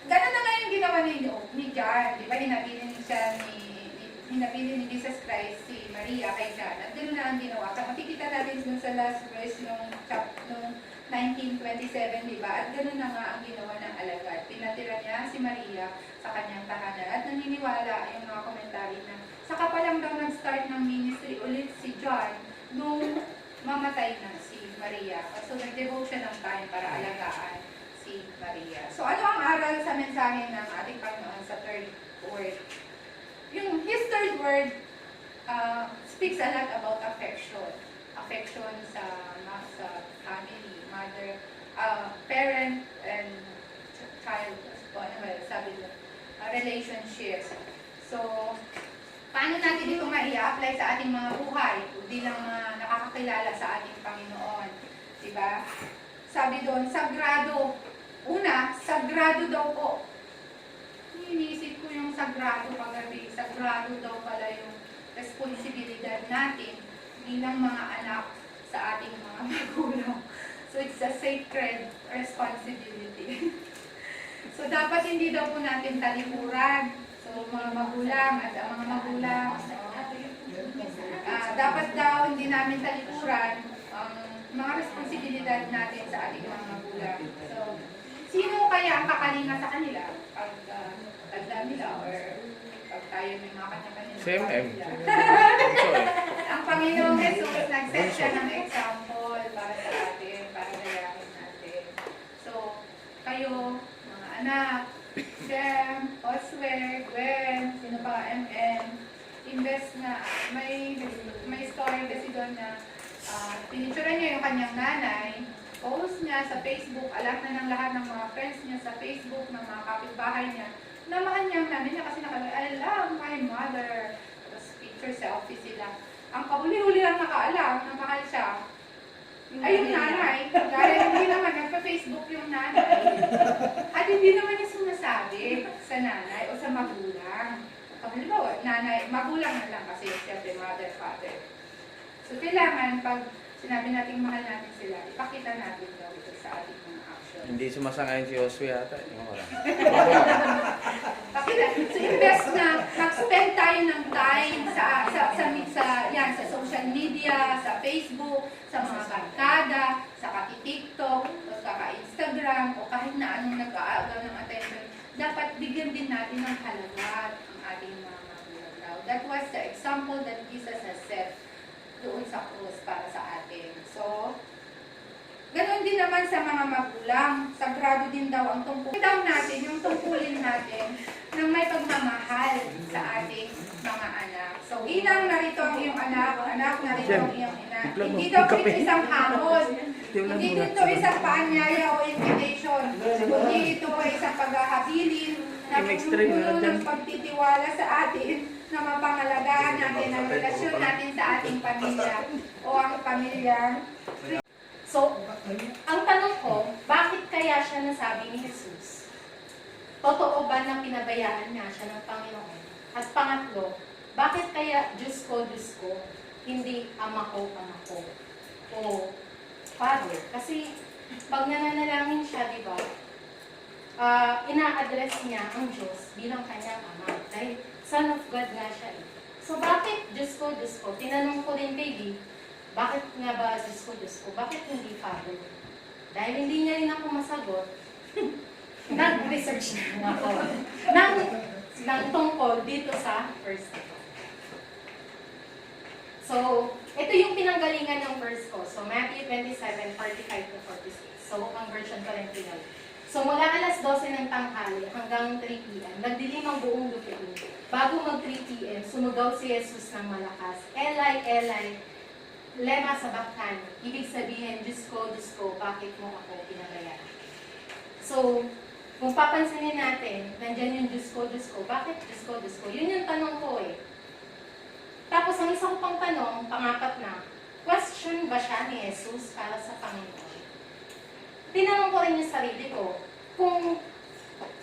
Speaker 4: ganun na nga yung ginawa ni John. Di ba, hinapili ni Jesus Christ si Maria kay John. At ganun na ang ginawa. Makikita natin dun sa last verse nung 19:27, di ba? At ganun na nga ang ginawa ng alagad. Pinatira niya si Maria sa kanyang tahanan. At naniniwala yung mga komentary na saka pa lang daw nag-start ng ministry ulit si John nung mamatay na si Maria. So nag-devote siya ng time para alagaan si Maria. So ano ang aral sa mensahe ng ating Panginoon sa third word? His third word speaks a lot about affection. Affection sa family, mother, parent, and child. Sabi mo, relationship. So, paano natin ito ma-i-apply sa ating mga buhay bilang mga nakakakilala sa ating Panginoon? Diba? Sabi doon, sagrado. Una, sagrado daw po. Iniisip ko yung sagrado kagabi. Sagrado daw pala yung responsibilidad natin bilang mga anak sa ating mga magulang. So, it's a sacred responsibility. So, dapat hindi daw po natin talikuran. So, mga magulang at ang mga magulang, dapat daw hindi namin talikuran ang mga responsibilidad natin sa ating mga magulang. So, sino kaya ang kakalinga sa kanila pag tanda nila or pag tayo may mga kanya-kanya?
Speaker 5: Si MM.
Speaker 4: Ang Panginoong Jesus nag-set siya ng example para sa atin, para gayahin natin. So, kayo, mga anak, Jem, Oswe, Gwen, sino pa, MN, invest na, may story kasi doon na pinicturean niya yung kanyang nanay, post niya sa Facebook, alam na ng lahat ng mga friends niya sa Facebook, ng mga kapitbahay niya, na mahal niya ang nanay niya kasi nakalagay, I love my mother. Tapos picture, selfie sila. Ang kahuli-huli lang nakaalam na mahal siya. Ay, yung nanay. Dahil hindi naman nagpa-Facebook yung nanay. At hindi naman yung sinasabi sa nanay o sa magulang. Halimbawa, nanay, magulang na lang kasi siyempre mother, father. So, kailangan pag sinabi natin mahal natin sila, ipakita natin daw ito sa ating mga action.
Speaker 5: Hindi sumasang-ayon si Joshua yata. Yung wala.
Speaker 4: Pakita. So, invest na mag-spend tayo ng time sa social media, sa Facebook, sa mga barkada, sa kati-TikTok, o sa kaka-Instagram, o kahit na anong nag-aagaw ng attention. Dapat bigyan din natin ng halaga ang ating mga magulang daw. That was the example that Jesus has set doon sa cross para sa atin. So, ganon din naman sa mga magulang. Sagrado din daw ang tungkulin daw natin, yung tungkulin natin ng may pagmamahal sa ating mga anak. So, inang narito ang iyong anak, anak narito ang iyong ina. Hindi daw ito isang hamon. Hindi dito isang paanyaya o invitation. Kundi ito ay isang paghahabilin na puno ng pagtitiwala sa atin na mapangalagaan natin ang relasyon natin sa ating pamilya o ang pamilya.
Speaker 7: So, ang tanong ko, bakit kaya siya nasabi ni Jesus? Totoo ba na pinabayaan niya siya ng Panginoon? At pangatlo, bakit kaya Diyos ko, hindi ama ko, o Father? Kasi pag nananalangin siya, di ba, ina-address niya ang Diyos bilang kanyang ama. Dahil Son of God nga siya eh. So bakit Diyos ko? Tinanong ko rin kay Dee, bakit nga ba Diyos ko? Bakit hindi Father? Dahil hindi niya rin ako masagot, nag-research na ako ng tungkol dito sa verse na to. So, ito yung pinanggalingan ng verse ko. So, Matthew 27, 45 to 46. So, ang version ko rin pinag. So, mula alas 12 ng tanghali hanggang 3 p.m., nagdilim ang buong lupain. Bago mag 3 p.m., sumugaw si Jesus ng malakas, Eli, Eli, lema sabachthani. Ibig sabihin, Diyos ko, bakit mo ako pinabayaan? So, kung papansinin natin, nandyan yung Diyos ko, bakit Diyos ko? Yun yung tanong ko eh. Tapos, ang isang pang tanong, pangapat na, question ba siya ni Jesus para sa Panginoon? Tinanong ko rin yung sarili ko, kung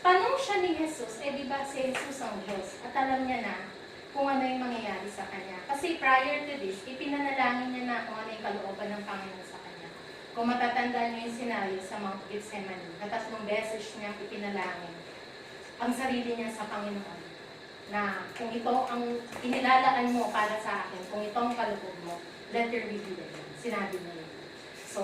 Speaker 7: tanong siya ni Jesus, di ba si Jesus ang Diyos? At alam niya na kung ano yung mangyayari sa kanya. Kasi prior to this, ipinanalangin niya na kung ano yung kalooban ng Panginoon sa kanya. Kung matatandaan niyo yung senaryo sa Mount Gethsemane, katatlong beses niya ipinalangin ang sarili niya sa Panginoon. Na kung ito ang inilalaan mo para sa akin, kung ito ang kaloob mo, let your will be done. Sinabi niya yun. So,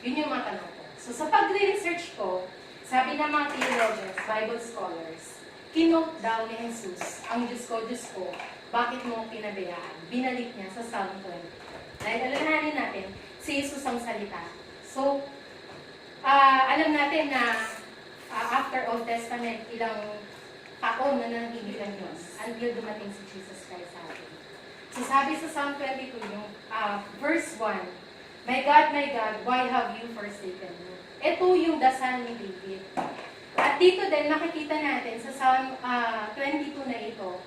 Speaker 7: yun yung mga tanong ko. So, sa pag-research ko, sabi ng mga theologians, Bible scholars, kinote daw ni Jesus, ang Diyos ko, bakit mo pinabayaan? Binalik niya sa Psalm 20. Dahil alalahanin natin, si Jesus ang salita. So, alam natin na after Old Testament, ilang taon na nanahimik ang Diyos until dumating si Jesus Christ sa atin. So, sabi sa Psalm 22, yung verse 1, my God, why have you forsaken me? Ito yung dasal ni David. At dito din, makikita natin sa Psalm 22 na ito,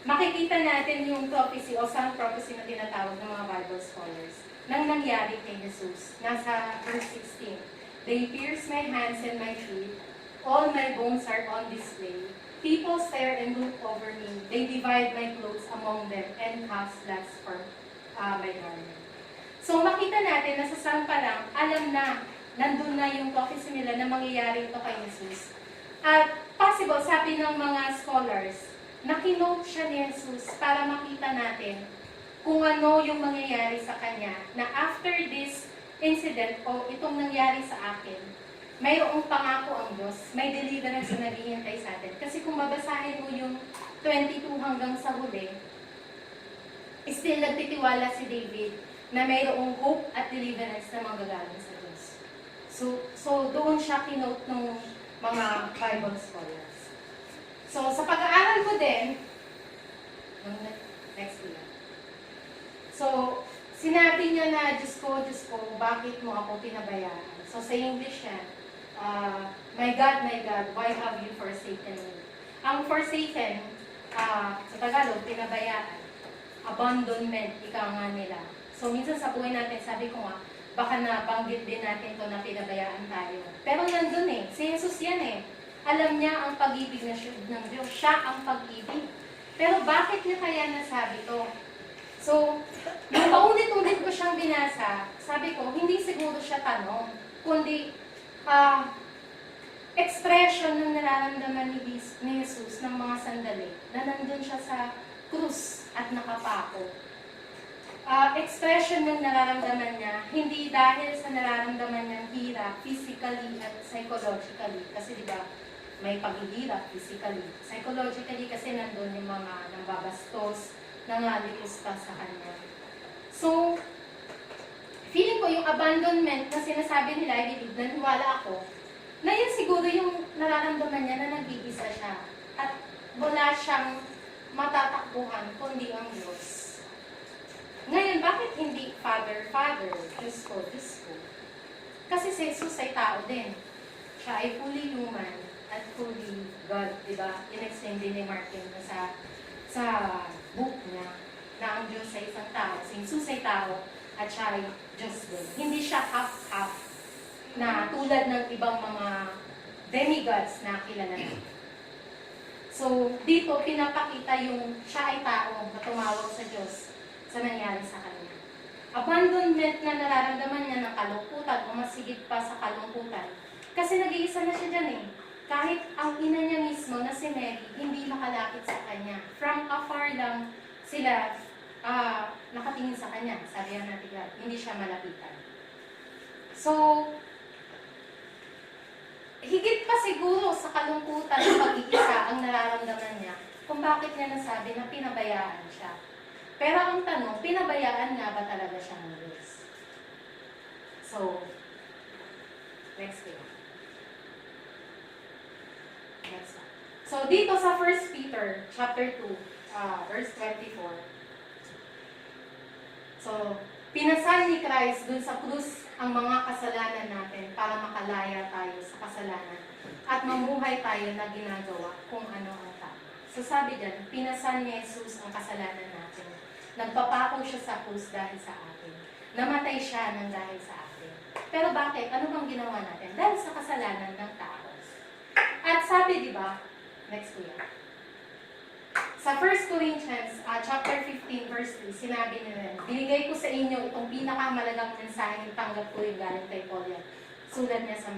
Speaker 7: makikita natin yung prophecy o Psalm prophecy na tinatawag ng mga Bible scholars nang nangyari kay Jesus. Nasa verse 16, they pierce my hands and my feet, all my bones are on display. People stare and look over me. They divide my clothes among them and cast lots for my garment. So makita natin na sa Psalm pa lang, alam na, nandun na yung prophecy nila na mangyayari ito kay Jesus. At possible, sabi ng mga scholars, na kinote siya ni Jesus para makita natin kung ano yung mangyayari sa kanya, na after this incident o itong nangyari sa akin, mayroong pangako ang Diyos, may deliverance na naghihintay sa atin. Kasi kung babasahin mo yung 22 hanggang sa huli, still nagtitiwala si David na mayroong hope at deliverance na manggagaling sa Diyos. So doon siya kinote ng mga Bible scholars. So, sa pag-aaral ko din, next ko lang. So, sinabi niya na, Diyos ko, bakit mo ako pinabayaan? So, sa English yan, my God, why have you forsaken me? Ang forsaken, sa Tagalog, pinabayaan. Abandonment, ika nga nila. So, minsan sa buhay natin, sabi ko nga, baka nabanggit din natin to na pinabayaan tayo. Pero nandun eh, si Jesus yan eh. Alam niya ang pag-ibig ng Diyos. Siya ang pag-ibig. Pero bakit niya kaya nasabi to? So, nung paulit-ulit ko siyang binasa, sabi ko, hindi siguro siya tanong, kundi expression ng nararamdaman ni Jesus ng mga sandali na nandun siya sa krus at nakapako. Expression ng nararamdaman niya, hindi dahil sa nararamdaman niyang hirap, physically at psychologically. Kasi di ba, may paghihirap physically. Psychologically kasi nandun yung mga nambabastos, nangalipos pa sa kanya. So, feeling ko yung abandonment na sinasabi nila, I believe, naniwala ako, na yun siguro yung nararamdaman niya na nag-iisa siya. At wala siyang matatakbuhan, kundi ang Diyos. Ngayon, bakit hindi Father, Diyos ko? Kasi si Jesus ay tao din. Siya ay fully human at fully God, di ba? In-explain din ni Martin na sa book niya na ang Diyos ay isang tao, si Jesus ay tao, at siya ay Diyos din. Hindi siya half-half na tulad ng ibang mga demigods na kilala natin. So, dito pinapakita yung siya ay tao na tumawag sa Diyos sa nangyari sa kanya. Abandonment na nararamdaman niya ng kalungkutan o masigit pa sa kalungkutan. Kasi nag-iisa na siya dyan eh. Kahit ang ina niya mismo na si Mary, hindi makalapit sa kanya. From afar lang sila nakatingin sa kanya. Sabi natin God, hindi siya malapitan. So, higit pa siguro sa kalungkutan ng pag-iisa ang nararamdaman niya kung bakit niya nasabi na pinabayaan siya. Pero ang tanong, pinabayaan nga ba talaga siya ng Diyos? So, next week. Next one. So, dito sa 1 Peter, chapter 2, verse 24. So, pinasal ni Christ dun sa krus ang mga kasalanan natin para makalaya tayo sa kasalanan at mamuhay tayo na ginagawa kung ano ang tama. So, sabi dyan, pinasal ni Jesus ang kasalanan natin. Nagpapako siya sa krus dahil sa atin. Namatay siya ng dahil sa atin. Pero bakit? Ano bang ginawa natin? Dahil sa kasalanan ng tao. At sabi, di ba, next ko yan. Sa 1 Corinthians, chapter 15, verse 3, sinabi nila, binigay ko sa inyo itong pinakamalagang mensaheng tanggap ko yung galing kay Paul yan. Sulat niya sa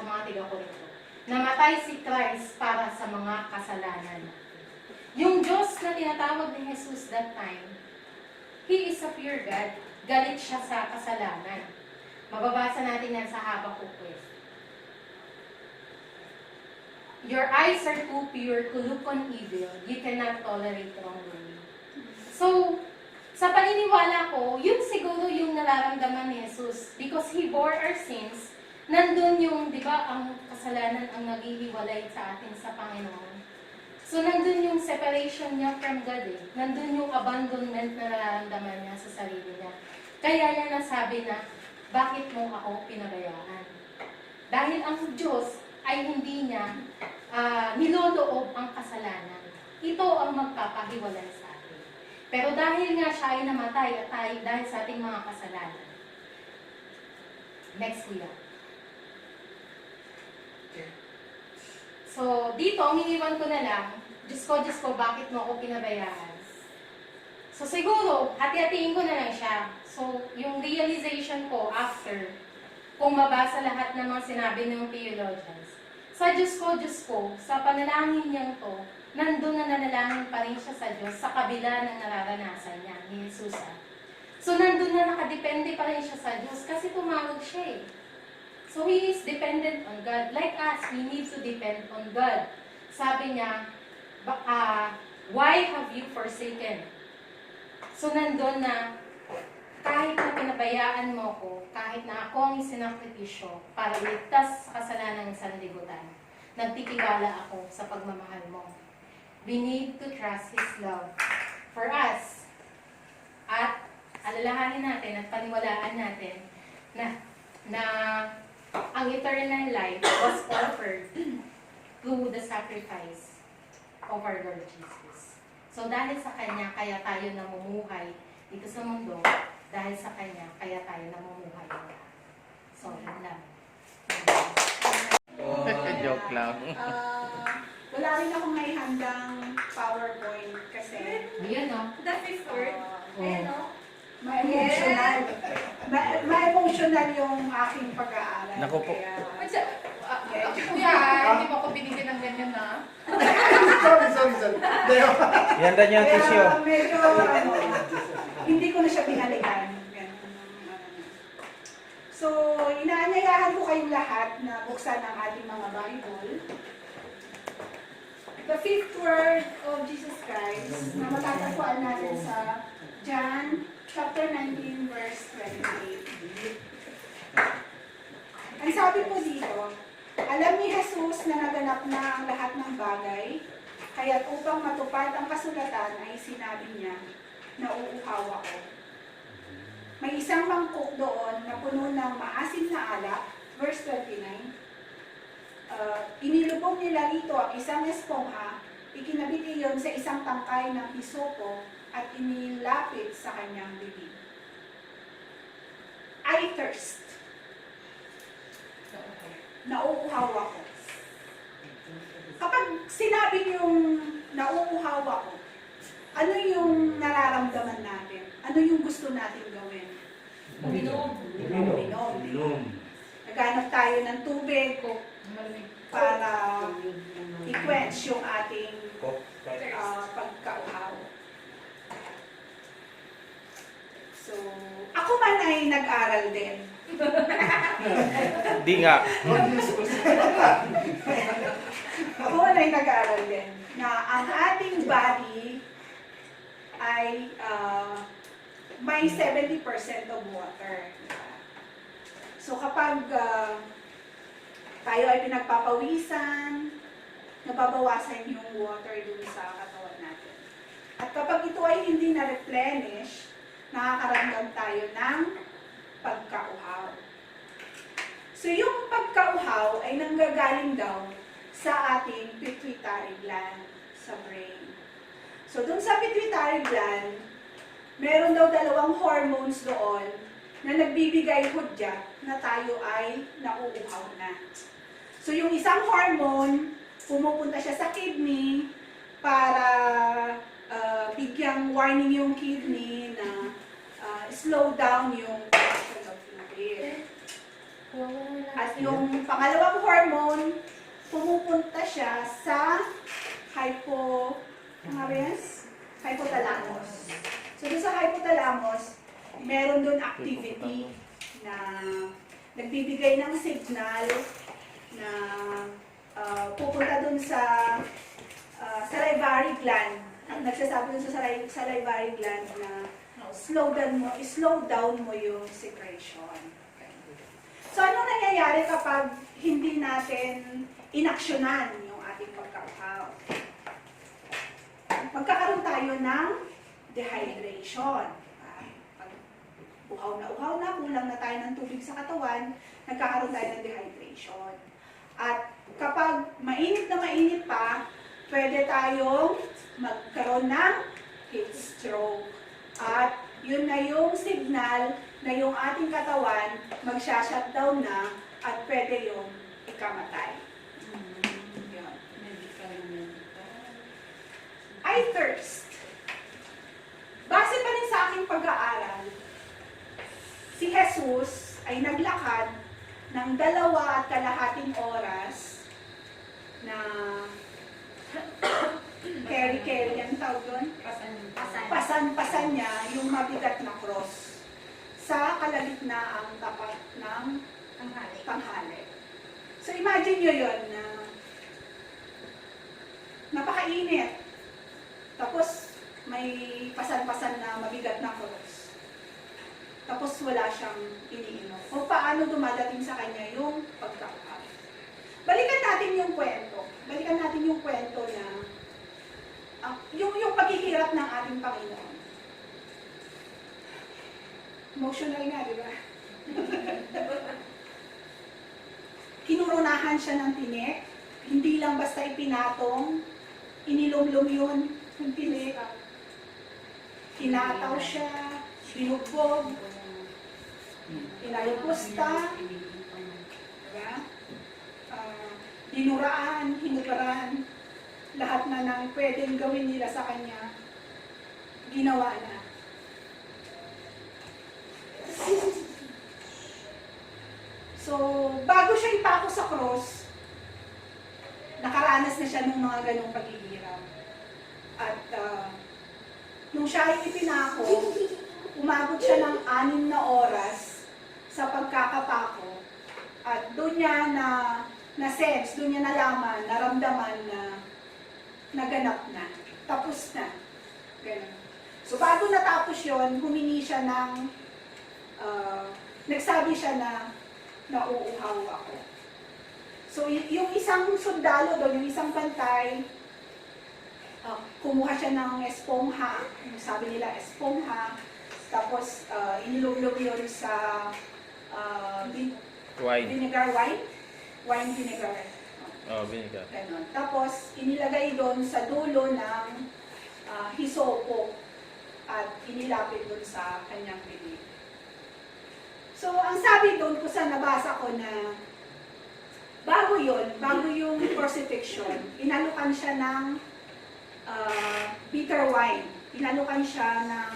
Speaker 7: mga tiga-Korinto. Namatay si Christ para sa mga kasalanan. Yung Diyos na tinatawag ni Jesus that time, He is a pure God. Galit siya sa kasalanan. Mababasa natin yan sa Habakkuk. Your eyes are too pure to look on evil. You cannot tolerate wrongdoing. So, sa paniniwala ko, yun siguro yung nararamdaman ni Jesus. Because He bore our sins, nandun yung, di ba, ang kasalanan ang naghihiwalay sa atin sa Panginoon. So, nandun yung separation niya from God eh. Nandun yung abandonment na nararamdaman niya sa sarili niya. Kaya niya nasabi na, bakit mo ako pinabayaan? Dahil ang Diyos ay hindi niya niloloob ang kasalanan. Ito ang magpapahiwalay sa atin. Pero dahil nga siya ay namatay at tayo dahil sa ating mga kasalanan. Next kuya. So, dito, ang iniwan ko na lang, Diyos ko, bakit mo ako pinabayaan? So, siguro, hati-hatiin ko na lang siya. So, yung realization ko after, kung mabasa lahat ng mga sinabi ng theologians, sa Diyos ko, sa panalangin niyang to, nandun na nanalangin pa rin siya sa Diyos sa kabila ng nararanasan niya, ni Jesus. So, nandun na nakadepende pa rin siya sa Diyos kasi tumawag siya eh. So, He is dependent on God. Like us, we need to depend on God. Sabi niya, why have you forsaken? So, nandun na kahit na pinabayaan mo ko, kahit na ako ang isinakripisyo para ligtas sa kasalanan ng sanlibutan, nagtitiwala ako sa pagmamahal mo. We need to trust His love for us. At alalahanin natin at paniwalaan natin na ang eternal life was offered through the sacrifice of our Lord Jesus. So dahil sa Kanya, kaya tayo namumuhay dito sa mundo. Dahil sa Kanya, kaya tayo namumuhay na. So, yun lang.
Speaker 5: Joke lang.
Speaker 2: Wala rin akong may handang PowerPoint kasi
Speaker 7: Yun, no?
Speaker 9: The fifth word. Ayun, no?
Speaker 2: ma-emotional. Ma-emotional yung aking pag-aaral.
Speaker 5: Naku po.
Speaker 2: Kaya,
Speaker 4: Kuya, hindi mo ako binigyan ng ganyan na.
Speaker 8: Sorry.
Speaker 5: Yan din yung tissue.
Speaker 2: kaya medyo, hindi ko na siya binalikan. Ganun. So, inaanyayahan ko kayong lahat na buksan ang ating mga Bible. The fifth word of Jesus Christ na matatagpuan natin sa John chapter 19 verse 28. Ang sabi po dito, alam ni Jesus na naganap na ang lahat ng bagay, kaya't upang matupad ang kasulatan ay sinabi niya na uuhaw ako. May isang mangkok doon na puno ng maasim na alak, verse 29. Inilubog nila rito ang isang espongha, ikinabit iyon sa isang tangkay ng hisopo at inilapit sa kanyang bibig. I thirst. Nauuhaw ako. Kapag sinabi niyong nauuhaw ako, ano yung nararamdaman natin? Ano yung gusto natin gawin? Uminom. Naghanap tayo ng tubig para i-quench yung ating pagkauhaw. So, ako man ay nag-aral din.
Speaker 5: Di nga.
Speaker 2: Ako man ay nag-aral din na ang ating body ay may 70% of water. So kapag tayo ay pinagpapawisan, nababawasan yung water dun sa katawan natin. At kapag ito ay hindi na-replenish, nakakaramdam tayo ng pagkauhaw. So yung pagkauhaw ay nanggagaling daw sa ating pituitary gland sa brain. So dun sa pituitary gland, meron daw dalawang hormones doon na nagbibigay hudyat na tayo ay nauuhaw na. So yung isang hormone, pumupunta siya sa kidney para bigyang warning yung kidney na slow down yung production of fluid. At yung pangalawang hormone, pumupunta siya sa hypothalamus. So doon sa hypothalamus, meron doon activity na nagbibigay ng signal na pupunta doon sa salivary gland. Nagsasabi doon sa salivary gland na slow down mo yung secretion. So anong nangyayari kapag hindi natin inaksyonan yung ating pagkauhaw? Magkakaroon tayo ng dehydration. Pag uhaw na, kulang na tayo ng tubig sa katawan, nagkakaroon tayo ng dehydration. At kapag mainit na mainit pa, pwede tayong magkaroon ng heat stroke. At yun na yung signal na yung ating katawan magsha-shutdown na at pwede yung ikamatay. Yun. I thirst. Base pa rin sa aking pag-aaral, si Jesus ay naglakad ng 2.5 oras na carry ang tawag doon? Pasan niya yung mabigat na cross sa kalagitnaang tapat ng tanghali. So imagine nyo yun na napakainit. Tapos may pasan-pasan na mabigat na cross.
Speaker 4: tapos wala siyang iniinom. O paano dumadating sa kanya yung pagkauhaw. Balikan natin yung kwento. Balikan natin yung kwento na yung paghihirap ng ating Panginoon. Emotional nga, di ba? Kinurunahan siya ng tinik. Hindi lang basta ipinatong, inilumlum yun, yung tinik. Kinataw siya, binugbog, pinayupusta, diba? Dinuraan, hinugaran, lahat na nang pwedeng gawin nila sa kanya, ginawa na. So, bago siya ipako sa cross, nakaranas na siya ng mga ganong paghihirap. At nung siya ay ipinako, umabot siya ng 6 na oras sa pagkakapako. At doon niya na-sense, doon niya nalaman, naramdaman na naganap na, tapos na. Ganun. So bago natapos yon, humingi siya ng, nagsabi siya na nauuhaw ako. So yung isang sundalo doon, yung isang bantay, kumuha siya ng espongha, sabi nila espongha, tapos inilog-log yun sa vinegar wine vinegar.
Speaker 5: Oh, vinegar.
Speaker 4: Ganon. Tapos inilagay doon sa dulo ng hisopo at inilapit doon sa kanyang bibig. So ang sabi doon kung saan nabasa ko na bago yung crucifixion, inalukan siya ng bitter wine. Inalukan siya ng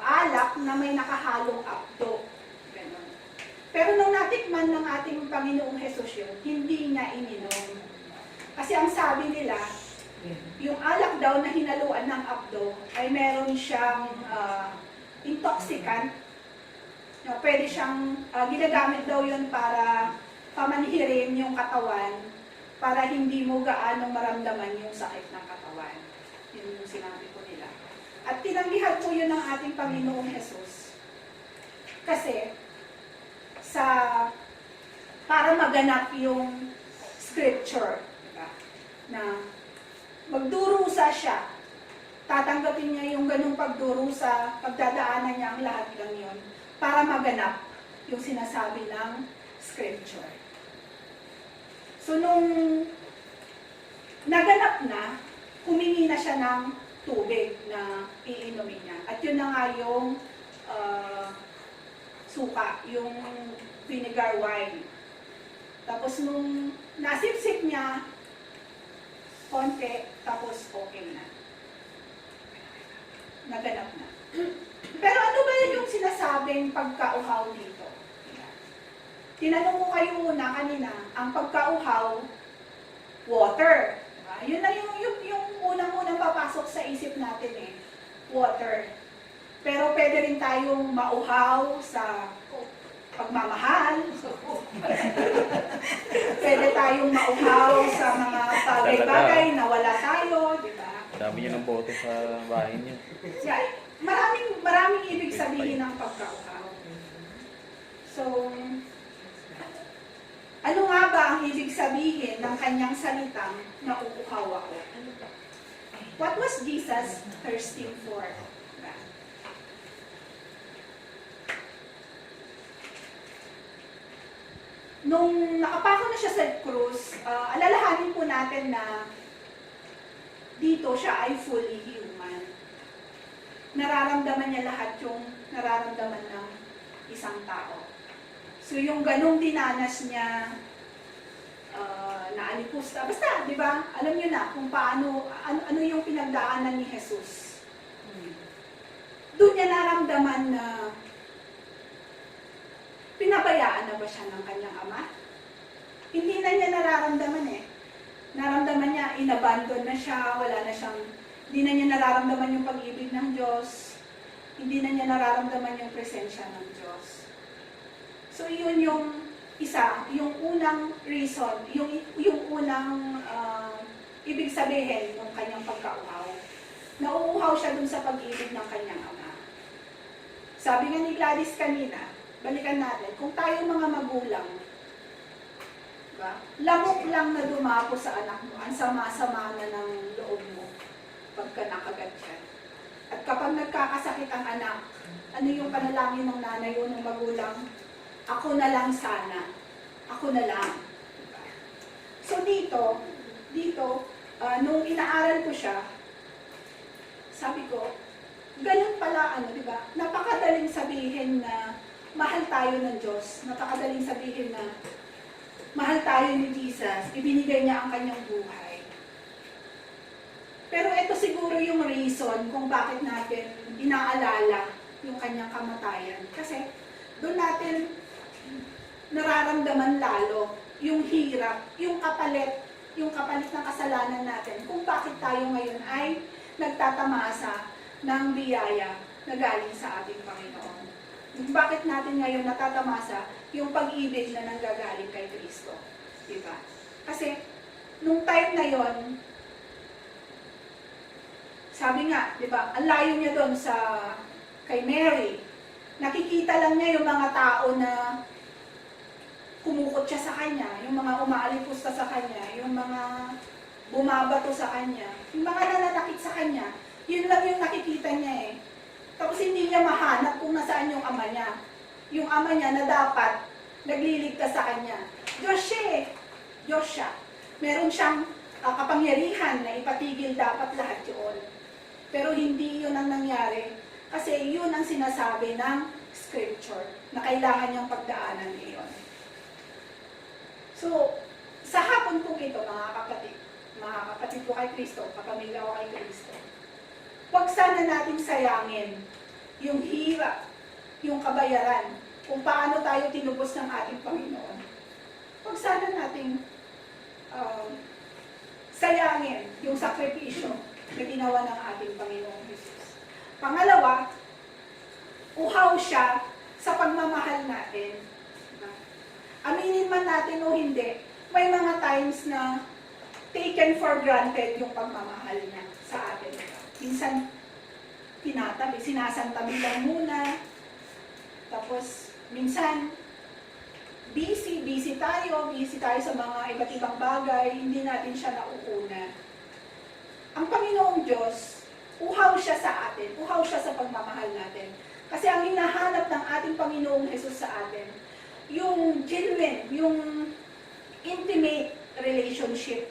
Speaker 4: alak na may nakahalong apdo. Ganon. Pero nung natikman ng ating Panginoong Hesus yun, hindi niya ininom. Kasi ang sabi nila, yung alak daw na hinaluan ng apdo ay meron siyang intoxicant. Pwede siyang, ginagamit daw yun para pamanhirin yung katawan para hindi mo gaano maramdaman yung sakit ng katawan. Yun yung sinabi ko nila. At tinanggihan po yun ng ating Panginoong Hesus. Kasi, para maganap yung scripture, diba? Na magdurusa siya, tatanggapin niya yung ganung pagdurusa, pagdadaanan niya ang lahat lang yun, para maganap yung sinasabi ng scripture. So, nung naganap na, humingi na siya ng tubig na iinumin niya. At yun na nga yung suka, yung vinegar wine. Tapos nung nasipsip niya, konti, tapos okay na. Naganap na. Pero ano ba yung sinasabing pagkauhaw dito? Tinanong ko kayo una kanina, ang pagkauhaw, water. Diba? Yun na yung unang-unang papasok sa isip natin eh, water. Pero pwede rin tayong mauhaw sa pagmamahal. Pwede tayong mauhaw sa mga bagay-bagay na wala tayo, di ba?
Speaker 5: Dami niyo ng boto sa bahay niyo.
Speaker 4: Yeah, maraming ibig sabihin ng pagkauhaw. So, ano nga ba ang ibig sabihin ng kanyang salitang nauuhaw ako? What was Jesus thirsting for? Diba? Nung nakapako na siya sa krus, alalahanin po natin na dito siya ay fully human. Nararamdaman niya lahat yung nararamdaman ng isang tao. So yung ganong dinanas niya, naalipusta, basta, di ba? Alam niyo na kung paano, ano yung pinagdaanan ni Jesus. Doon niya naramdaman na pinabayaan na ba siya ng kanyang ama? Hindi na niya nararamdaman eh. Naramdaman niya, inabandon na siya, wala na siyang, hindi na niya nararamdaman yung pag-ibig ng Diyos, hindi na niya nararamdaman yung presensya ng Diyos. So yun yung isa, yung unang reason, yung unang ibig sabihin ng kanyang pagkauhaw. Nauuhaw siya dun sa pag-ibig ng kanyang ama. Sabi nga ni Gladys kanina, balikan natin, kung tayo mga magulang, diba? Lamok lang na dumapo sa anak mo, ang sama-sama na ng loob mo pagka nakagat siya. At kapag nagkakasakit ang anak, ano yung panalangin ng nanay o ng magulang? Ako na lang sana. Ako na lang. Diba? So dito, nung inaaral ko siya, sabi ko, ganun pala, di ba? Napakadaling sabihin na mahal tayo ng Diyos. Napakadaling sabihin na mahal tayo ni Jesus. Ibinigay niya ang kanyang buhay. Pero ito siguro yung reason kung bakit natin inaalala yung kanyang kamatayan. Kasi doon natin nararamdaman lalo yung hirap, yung kapalit ng kasalanan natin. Kung bakit tayo ngayon ay nagtatamasa ng biyaya na galing sa ating Panginoon. Bakit natin ngayon natatamasa yung pag-ibig na nanggagaling kay Kristo? Diba? Kasi, nung time na yon, sabi nga, diba, ang layo niya doon kay Mary. Nakikita lang niya yung mga tao na kumukot siya sa kanya, yung mga umaalipusta sa kanya, yung mga bumabato sa kanya, yung mga nananakit sa kanya. Yun lang yung nakikita niya eh. Tapos hindi niya mahanap kung nasaan yung ama niya. Yung ama niya na dapat nagliligtas sa kanya. Diyos siya eh. Diyos siya. Meron siyang kapangyarihan na ipatigil dapat lahat yun. Pero hindi yun ang nangyari. Kasi yun ang sinasabi ng scripture na kailangan niyang pagdaanan ngayon. So, sa hapon po ito, mga kapatid ko kay Kristo, kapamilya ko kay Kristo, huwag sana natin sayangin yung hirap, yung kabayaran, kung paano tayo tinubos ng ating Panginoon. Huwag sana natin sayangin yung sakripisyo na ginawa ng ating Panginoong Jesus. Pangalawa, uhaw siya sa pagmamahal natin. Aminin man natin o hindi, may mga times na taken for granted yung pagmamahal niya sa atin. Minsan, sinasantabi lang muna. Tapos, minsan, busy tayo sa mga iba't ibang bagay, hindi natin siya nauuna. Ang Panginoong Diyos, uhaw siya sa atin, uhaw siya sa pagmamahal natin. Kasi ang hinahanap ng ating Panginoong Jesus sa atin, yung genuine, yung intimate relationship